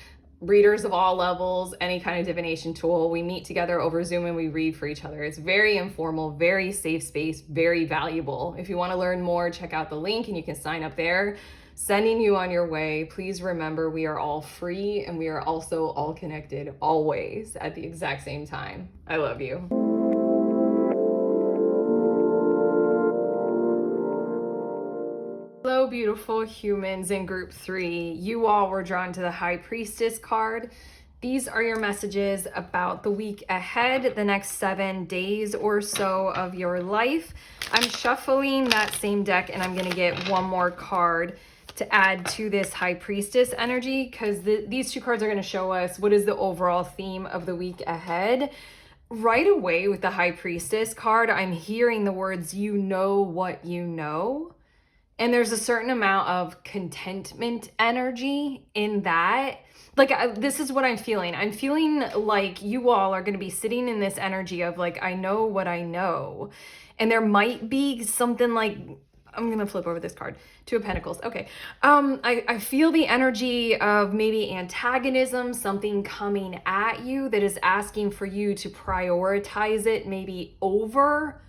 Readers of all levels, any kind of divination tool. We meet together over Zoom and we read for each other. It's very informal, very safe space, very valuable. If you want to learn more, check out the link and you can sign up there. Sending you on your way. Please remember we are all free and we are also all connected always at the exact same time. I love you. Hello, beautiful humans in group 3. You all were drawn to the High Priestess card. These are your messages about the week ahead, the next 7 days or so of your life. I'm shuffling that same deck and I'm going to get one more card to add to this High Priestess energy because these two cards are going to show us what is the overall theme of the week ahead. Right away with the High Priestess card, I'm hearing the words, you know what you know. And there's a certain amount of contentment energy in that. Like, this is what I'm feeling. I'm feeling like you all are going to be sitting in this energy of like, I know what I know. And there might be something like, I'm going to flip over this card. 2 of Pentacles. Okay. I feel the energy of maybe antagonism, something coming at you that is asking for you to prioritize it maybe over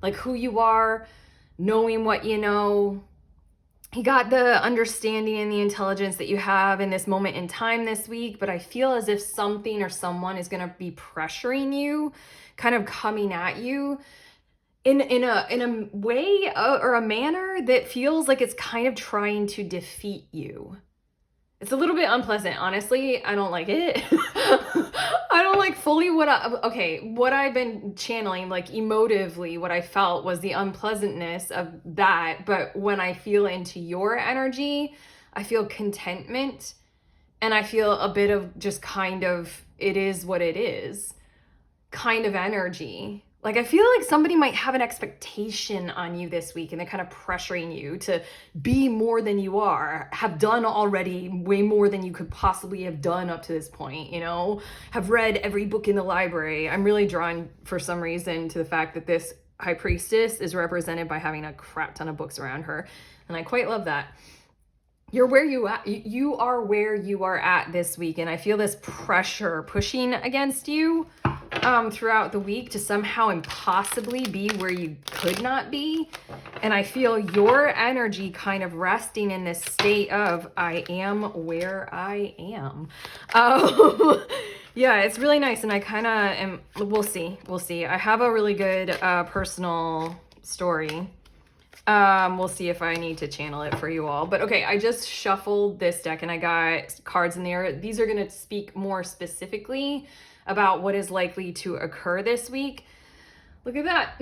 like who you are, knowing what you know. You got the understanding and the intelligence that you have in this moment in time this week, but I feel as if something or someone is going to be pressuring you, kind of coming at you in a way or a manner that feels like it's kind of trying to defeat you. It's a little bit unpleasant, honestly. I don't like it. I don't like fully what I've been channeling, like emotively, what I felt was the unpleasantness of that. But when I feel into your energy, I feel contentment and I feel a bit of just kind of, it is what it is kind of energy. Like, I feel like somebody might have an expectation on you this week and they're kind of pressuring you to be more than you are, have done already way more than you could possibly have done up to this point, have read every book in the library. I'm really drawn for some reason to the fact that this High Priestess is represented by having a crap ton of books around her. And I quite love that. You are where you are at this week. And I feel this pressure pushing against you throughout the week to somehow impossibly be where you could not be. And I feel your energy kind of resting in this state of, I am where I am. Yeah, it's really nice. And I kind of am, we'll see. I have a really good personal story. We'll see if I need to channel it for you all. But okay, I just shuffled this deck and I got cards in there. These are going to speak more specifically about what is likely to occur this week. Look at that.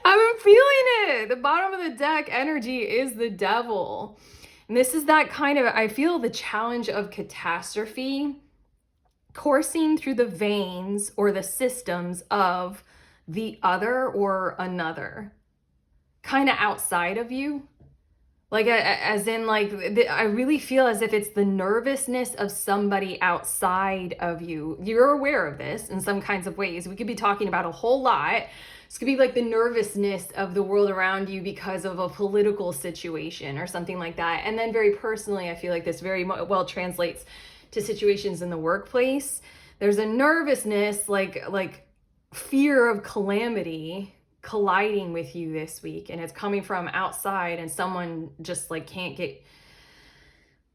I'm feeling it. The bottom of the deck energy is the devil. And this is that kind of, I feel the challenge of catastrophe coursing through the veins or the systems of the other or another, kind of outside of you. Like, as in, like, I really feel as if it's the nervousness of somebody outside of you. You're aware of this in some kinds of ways. We could be talking about a whole lot. This could be like the nervousness of the world around you because of a political situation or something like that. And then very personally, I feel like this very well translates to situations in the workplace. There's a nervousness, like fear of calamity colliding with you this week, and it's coming from outside, and someone just like can't get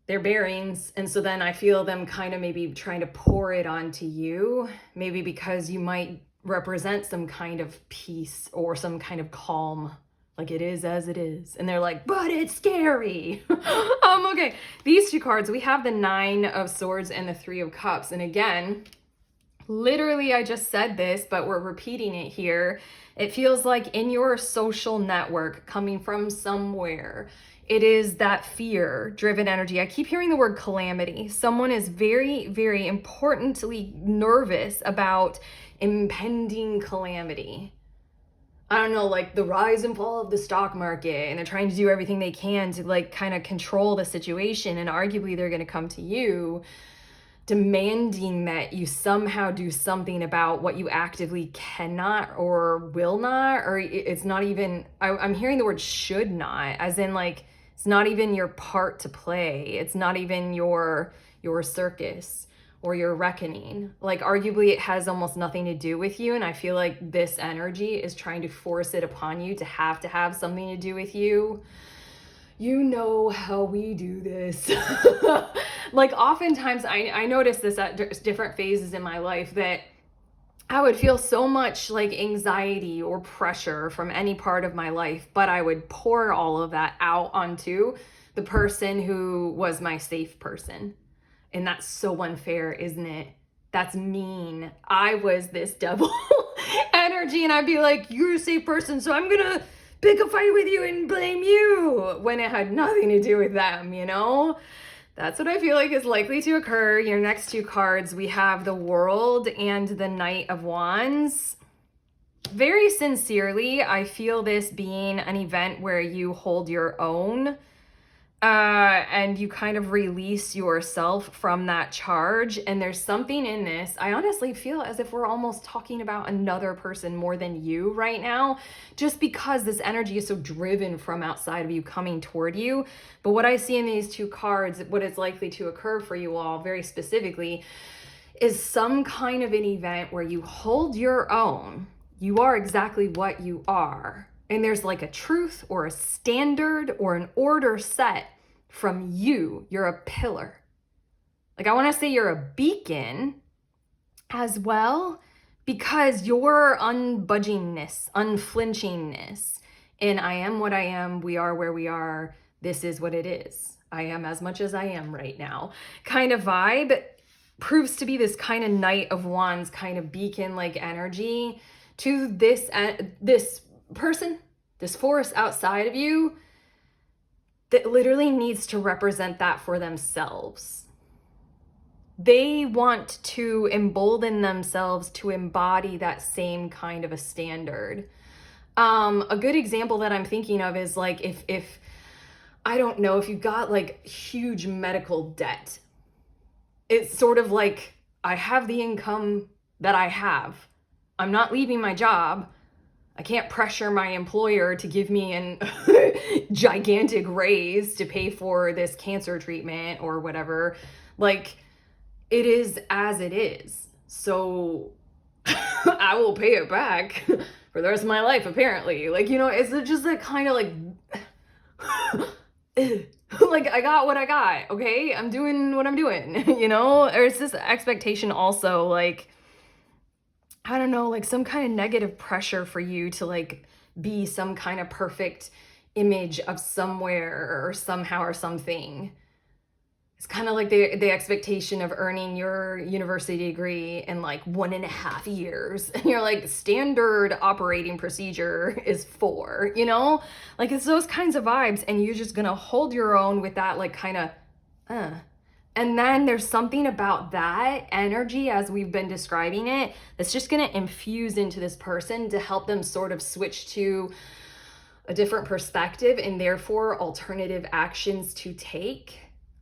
their bearings, and so then I feel them kind of maybe trying to pour it onto you, maybe because you might represent some kind of peace or some kind of calm, like it is as it is, and they're like, but it's scary. Okay, these two cards, we have the Nine of Swords and the Three of Cups, and again, literally, I just said this, but we're repeating it here. It feels like in your social network coming from somewhere, it is that fear-driven energy. I keep hearing the word calamity. Someone is very, very importantly nervous about impending calamity. I don't know, like the rise and fall of the stock market, and they're trying to do everything they can to like kind of control the situation, and arguably they're going to come to you demanding that you somehow do something about what you actively cannot or will not, or it's not even, I'm hearing the word should not, as in like, it's not even your part to play. It's not even your circus or your reckoning. Like arguably it has almost nothing to do with you. And I feel like this energy is trying to force it upon you to have something to do with you. You know how we do this. Like oftentimes I notice this at different phases in my life that I would feel so much like anxiety or pressure from any part of my life, but I would pour all of that out onto the person who was my safe person. And that's so unfair, isn't it? That's mean. I was this devil energy, and I'd be like, you're a safe person, so I'm gonna pick a fight with you and blame you, when it had nothing to do with them, you know? That's what I feel like is likely to occur. Your next two cards, we have the World and the Knight of Wands. Very sincerely, I feel this being an event where you hold your own, and you kind of release yourself from that charge. And there's something in this. I honestly feel as if we're almost talking about another person more than you right now, just because this energy is so driven from outside of you coming toward you. But what I see in these two cards, what is likely to occur for you all very specifically, is some kind of an event where you hold your own. You are exactly what you are. And there's like a truth or a standard or an order set from you. You're a pillar. Like I want to say you're a beacon as well, because your unbudgingness, unflinchingness, and I am what I am, we are where we are, this is what it is. I am as much as I am right now kind of vibe proves to be this kind of Knight of Wands kind of beacon like energy to this person, this force outside of you that literally needs to represent that for themselves. They want to embolden themselves to embody that same kind of a standard. A good example that I'm thinking of is like if I don't know, if you've got like huge medical debt, it's sort of like, I have the income that I have. I'm not leaving my job. I can't pressure my employer to give me an gigantic raise to pay for this cancer treatment or whatever. Like, it is as it is. So I will pay it back for the rest of my life, apparently. Like, you know, it's just that kind of like, like, I got what I got, okay? I'm doing what I'm doing, you know? Or it's this expectation also, like, I don't know, like some kind of negative pressure for you to like be some kind of perfect image of somewhere or somehow or something. It's kind of like the expectation of earning your university degree in like 1.5 years. And you're like, standard operating procedure is 4, you know? Like it's those kinds of vibes. And you're just gonna hold your own with that, like kind of, uh. And then there's something about that energy, as we've been describing it, that's just gonna infuse into this person to help them sort of switch to a different perspective and therefore alternative actions to take.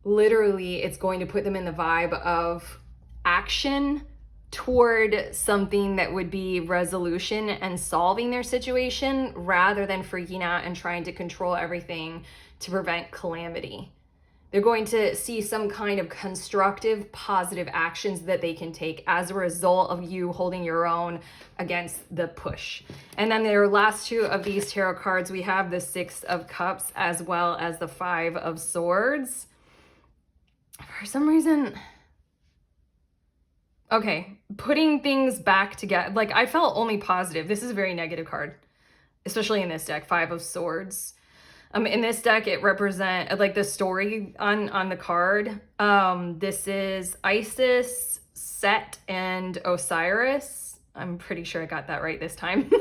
Literally, it's going to put them in the vibe of action toward something that would be resolution and solving their situation rather than freaking out and trying to control everything to prevent calamity. They're going to see some kind of constructive, positive actions that they can take as a result of you holding your own against the push. And then their last 2 of these tarot cards, we have the 6 of Cups as well as the 5 of Swords. For some reason, okay, putting things back together. Like I felt only positive. This is a very negative card, especially in this deck, 5 of Swords. In this deck, it represent like the story on the card. This is Isis, Set, and Osiris. I'm pretty sure I got that right this time.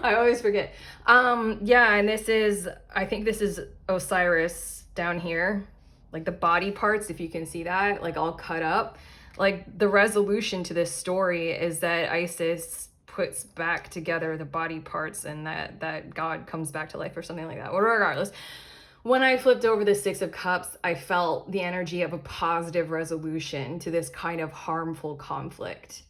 I always forget. Yeah, and I think this is Osiris down here. Like the body parts, if you can see that, like all cut up. Like the resolution to this story is that Isis puts back together the body parts and that God comes back to life or something like that. But regardless, when I flipped over the 6 of Cups, I felt the energy of a positive resolution to this kind of harmful conflict.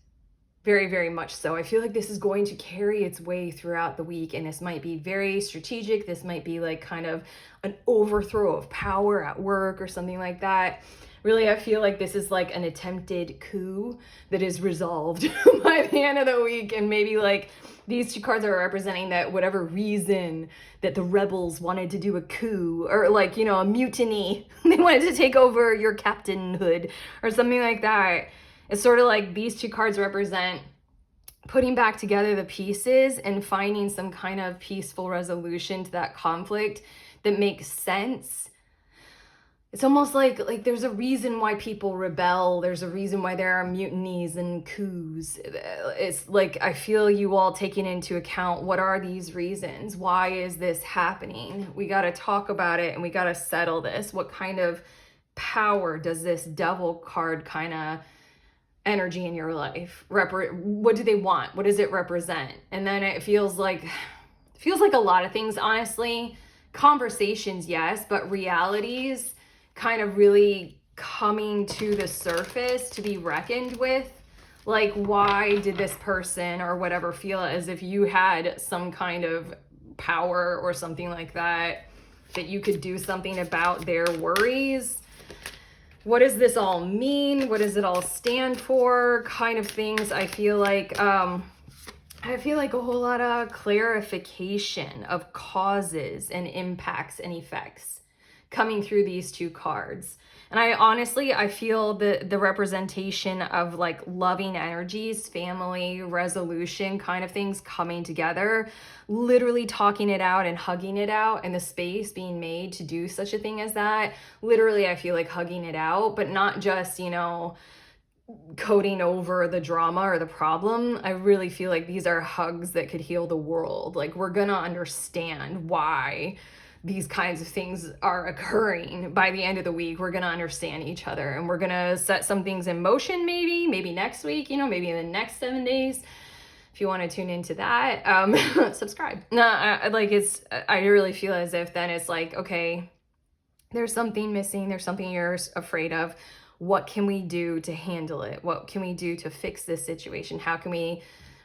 Very, very much so. I feel like this is going to carry its way throughout the week, and this might be very strategic. This might be like kind of an overthrow of power at work or something like that. Really, I feel like this is like an attempted coup that is resolved by the end of the week. And maybe like these 2 cards are representing that whatever reason that the rebels wanted to do a coup or like, you know, a mutiny, they wanted to take over your captainhood or something like that. It's sort of like these 2 cards represent putting back together the pieces and finding some kind of peaceful resolution to that conflict that makes sense. It's almost like there's a reason why people rebel. There's a reason why there are mutinies and coups. It's like I feel you all taking into account what are these reasons? Why is this happening? We got to talk about it and we got to settle this. What kind of power does this Devil card kind of energy in your life what do they want? What does it represent? And then it feels like a lot of things, honestly. Conversations, yes, but realities kind of really coming to the surface to be reckoned with. Like, why did this person or whatever feel as if you had some kind of power or something like that you could do something about their worries? What does this all mean? What does it all stand for? Kind of things. I feel like a whole lot of clarification of causes and impacts and effects coming through these 2 cards. And I feel the representation of like loving energies, family, resolution kind of things coming together, literally talking it out and hugging it out, and the space being made to do such a thing as that. Literally, I feel like hugging it out, but not just, you know, coding over the drama or the problem. I really feel like these are hugs that could heal the world. Like we're gonna understand why these kinds of things are occurring by the end of the week. We're gonna understand each other and we're gonna set some things in motion, maybe next week, you know, maybe in the next 7 days. If you want to tune into that, subscribe. No, I really feel as if then it's like, okay, there's something missing. There's something you're afraid of. What can we do to handle it? What can we do to fix this situation? How can we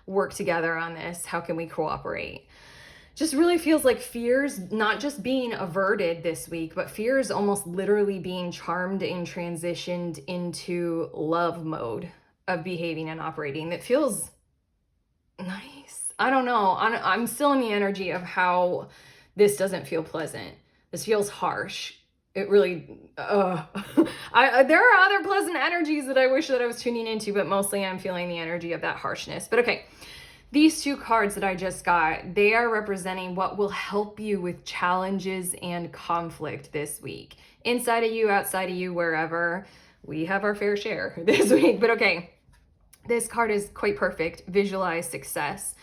work together on this? How can we cooperate? Just really feels like fears not just being averted this week, but fears almost literally being charmed and transitioned into love mode of behaving and operating. That feels nice. I don't know. I'm still in the energy of how this doesn't feel pleasant. This feels harsh. it really, there are other pleasant energies that I wish that I was tuning into, but mostly I'm feeling the energy of that harshness. But okay, these two cards that I just got, they are representing what will help you with challenges and conflict this week. Inside of you, outside of you, wherever. We have our fair share this week. But okay, this card is quite perfect. Visualize success.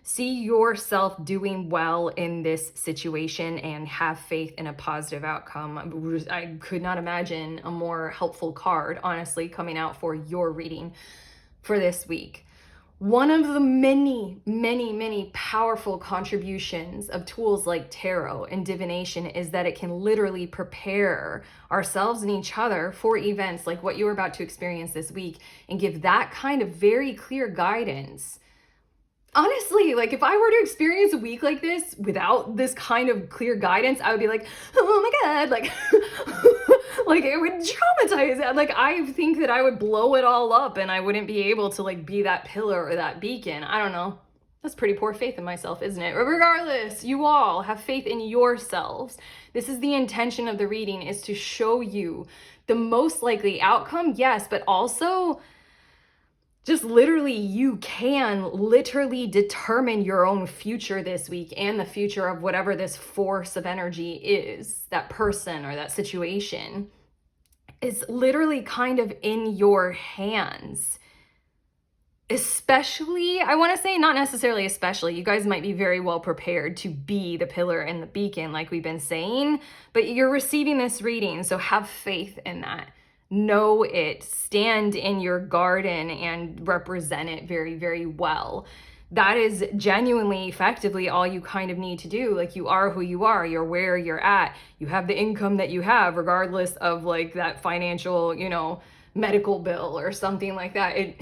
See yourself doing well in this situation and have faith in a positive outcome. I could not imagine a more helpful card, honestly, coming out for your reading for this week. One of the many, many, many powerful contributions of tools like tarot and divination is that it can literally prepare ourselves and each other for events like what you're about to experience this week and give that kind of very clear guidance. Honestly, like if I were to experience a week like this without this kind of clear guidance, I would be like, oh my God, like, like it would traumatize. Like I think that I would blow it all up and I wouldn't be able to like be that pillar or that beacon. I don't know. That's pretty poor faith in myself, isn't it? Regardless, you all have faith in yourselves. This is the intention of the reading, is to show you the most likely outcome, yes, but also just literally you can literally determine your own future this week and the future of whatever this force of energy is, that person or that situation is literally kind of in your hands. Especially, I want to say not necessarily especially, you guys might be very well prepared to be the pillar and the beacon like we've been saying, but you're receiving this reading, so have faith in that. Know it, stand in your garden and represent it very, very well. That is genuinely, effectively all you kind of need to do. Like you are who you are, you're where you're at, you have the income that you have, regardless of like that financial, you know, medical bill or something like that. It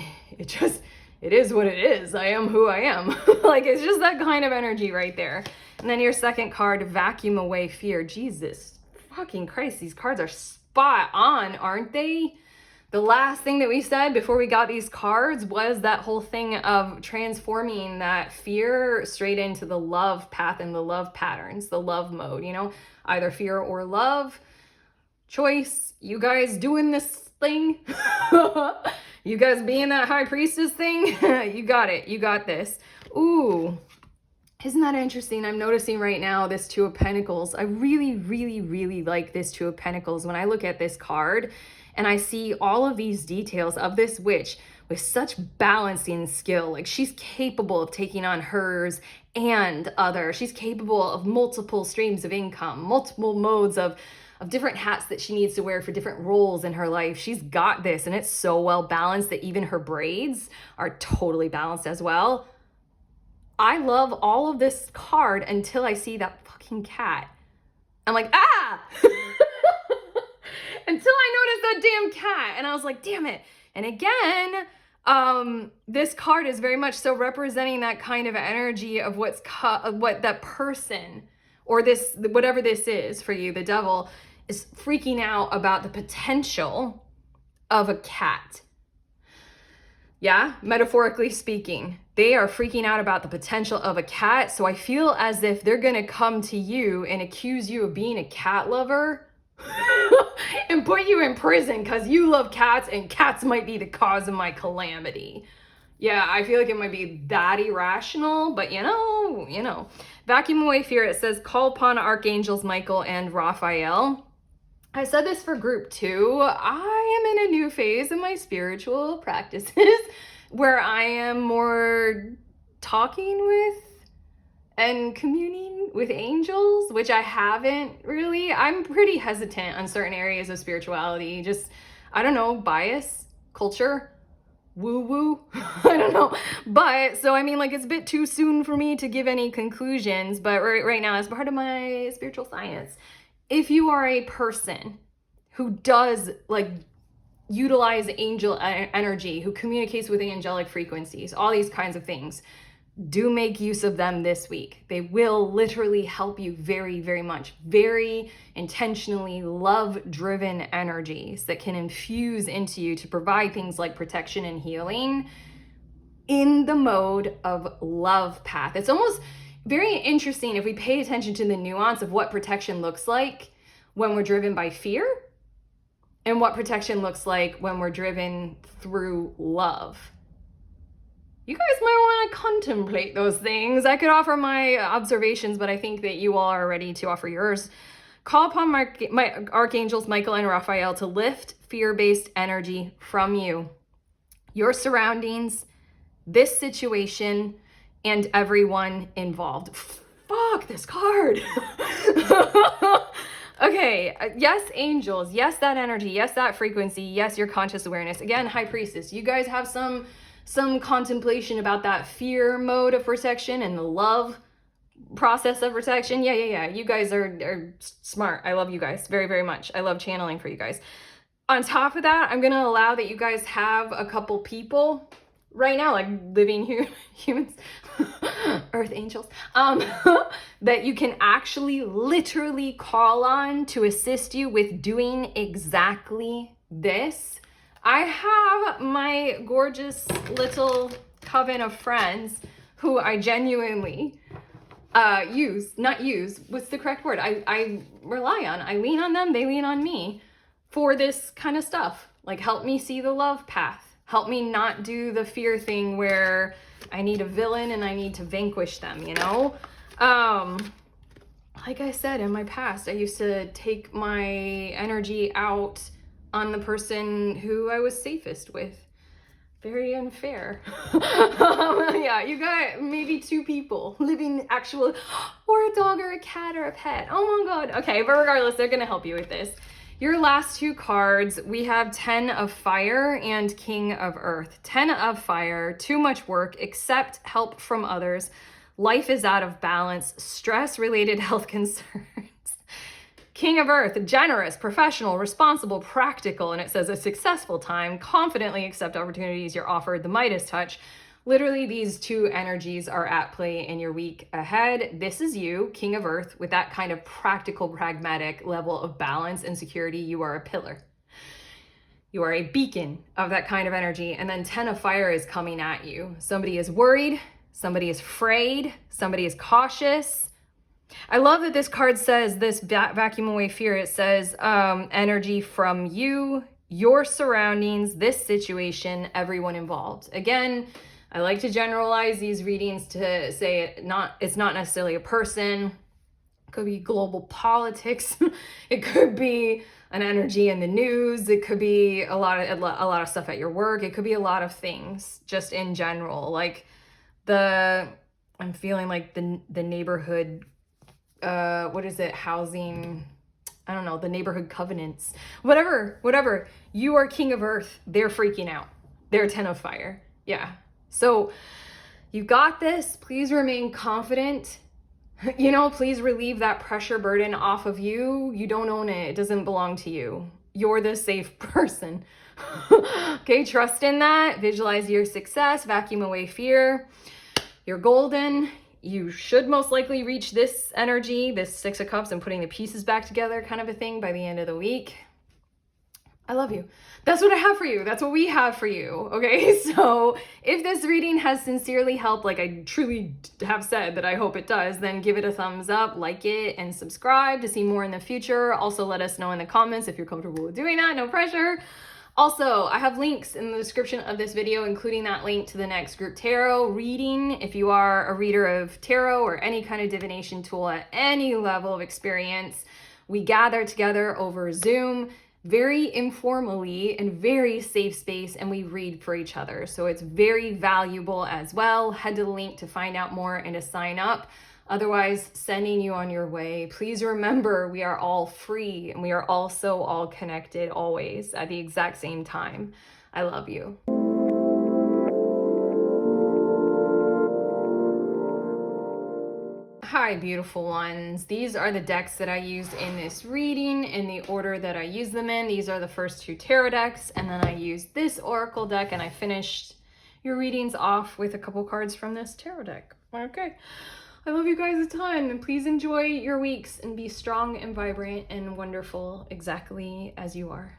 is what it is. I am who I am. Like it's just that kind of energy right there. And then your second card, vacuum away fear. Jesus fucking Christ, these cards are spot on, aren't they? The last thing that we said before we got these cards was that whole thing of transforming that fear straight into the love path and the love patterns, the love mode, you know, either fear or love. Choice, you guys doing this thing? You guys being that high priestess thing? You got it. You got this. Ooh. Isn't that interesting? I'm noticing right now this Two of Pentacles. I really, really, really like this Two of Pentacles. When I look at this card and I see all of these details of this witch with such balancing skill, like she's capable of taking on hers and others. She's capable of multiple streams of income, multiple modes of different hats that she needs to wear for different roles in her life. She's got this, and it's so well balanced that even her braids are totally balanced as well. I love all of this card until I see that fucking cat. I'm like, ah! Until I noticed that damn cat. And I was like, damn it. And again, this card is very much so representing that kind of energy of what that person or this, whatever this is for you, the devil, is freaking out about the potential of a cat. Yeah, metaphorically speaking, they are freaking out about the potential of a cat. So I feel as if they're going to come to you and accuse you of being a cat lover and put you in prison because you love cats and cats might be the cause of my calamity. Yeah, I feel like it might be that irrational, but you know. Vacuum away fear, it says, call upon archangels Michael and Raphael. I said this for group 2. I am in a new phase in my spiritual practices where I am more talking with and communing with angels, which I haven't really. I'm pretty hesitant on certain areas of spirituality. Just, I don't know, bias, culture, woo-woo, I don't know. But, so I mean, like, it's a bit too soon for me to give any conclusions, but right now, as part of my spiritual science, if you are a person who does like utilize angel energy, who communicates with angelic frequencies, all these kinds of things, do make use of them this week. They will literally help you very, very much. Very intentionally love-driven energies that can infuse into you to provide things like protection and healing in the mode of love path. It's almost very interesting if we pay attention to the nuance of what protection looks like. when we're driven by fear, and what protection looks like when we're driven through love. You guys might want to contemplate those things. I could offer my observations, but I think that you all are ready to offer yours. Call upon my archangels Michael and Raphael to lift fear-based energy from you, your surroundings, this situation, and everyone involved. Fuck this card. Okay, yes, angels, yes, that energy, yes, that frequency, yes, your conscious awareness. Again, High Priestess, you guys have some contemplation about that fear mode of protection and the love process of protection. Yeah. You guys are smart. I love you guys very, very much. I love channeling for you guys. On top of that, I'm going to allow that you guys have a couple people right now, like living humans, earth angels, that you can actually literally call on to assist you with doing exactly this. I have my gorgeous little coven of friends who I genuinely what's the correct word? I rely on, I lean on them, they lean on me for this kind of stuff. Like, help me see the love path. Help me not do the fear thing where I need a villain and I need to vanquish them, you know? Like I said, in my past, I used to take my energy out on the person who I was safest with. Very unfair. Yeah, you got maybe 2 people living actual, or a dog or a cat or a pet. Oh my God. Okay, but regardless, they're gonna help you with this. Your last 2 cards, we have 10 of Fire and King of Earth. 10 of Fire, too much work, accept help from others. Life is out of balance, stress-related health concerns. King of Earth, generous, professional, responsible, practical, and it says a successful time, confidently accept opportunities you're offered, the Midas touch. Literally, these 2 energies are at play in your week ahead. This is you, King of Earth, with that kind of practical, pragmatic level of balance and security. You are a pillar. You are a beacon of that kind of energy. And then 10 of Fire is coming at you. Somebody is worried, somebody is afraid, somebody is cautious. I love that this card says this vacuum away fear. It says energy from you, your surroundings, this situation, everyone involved. Again, I like to generalize these readings to say it's not necessarily a person. It could be global politics. It could be an energy in the news. It could be a lot of stuff at your work. It could be a lot of things just in general. Like I'm feeling like the neighborhood, what is it? Housing, I don't know, the neighborhood covenants, whatever. You are King of Earth. They're freaking out. They're 10 of Fire. Yeah. So you got this. Please remain confident. You know, please relieve that pressure burden off of you. You don't own it. It doesn't belong to you. You're the safe person. Okay, trust in that. Visualize your success. Vacuum away fear. You're golden. You should most likely reach this energy, this 6 of Cups, and putting the pieces back together kind of a thing by the end of the week. I love you. That's what I have for you. That's what we have for you. Okay, so if this reading has sincerely helped, like I truly have said that I hope it does, then give it a thumbs up, like it, and subscribe to see more in the future. Also, let us know in the comments if you're comfortable with doing that. No pressure. Also, I have links in the description of this video, including that link to the next group tarot reading. If you are a reader of tarot or any kind of divination tool at any level of experience, we gather together over Zoom, very informally and very safe space, and we read for each other. So it's very valuable as well. Head to the link to find out more and to sign up. Otherwise, sending you on your way. Please remember, we are all free and we are also all connected always at the exact same time. I love you. Hi, beautiful ones. These are the decks that I used in this reading in the order that I use them in. These are the first 2 tarot decks, and then I used this oracle deck, and I finished your readings off with a couple cards from this tarot deck. Okay. I love you guys a ton, and please enjoy your weeks and be strong and vibrant and wonderful exactly as you are.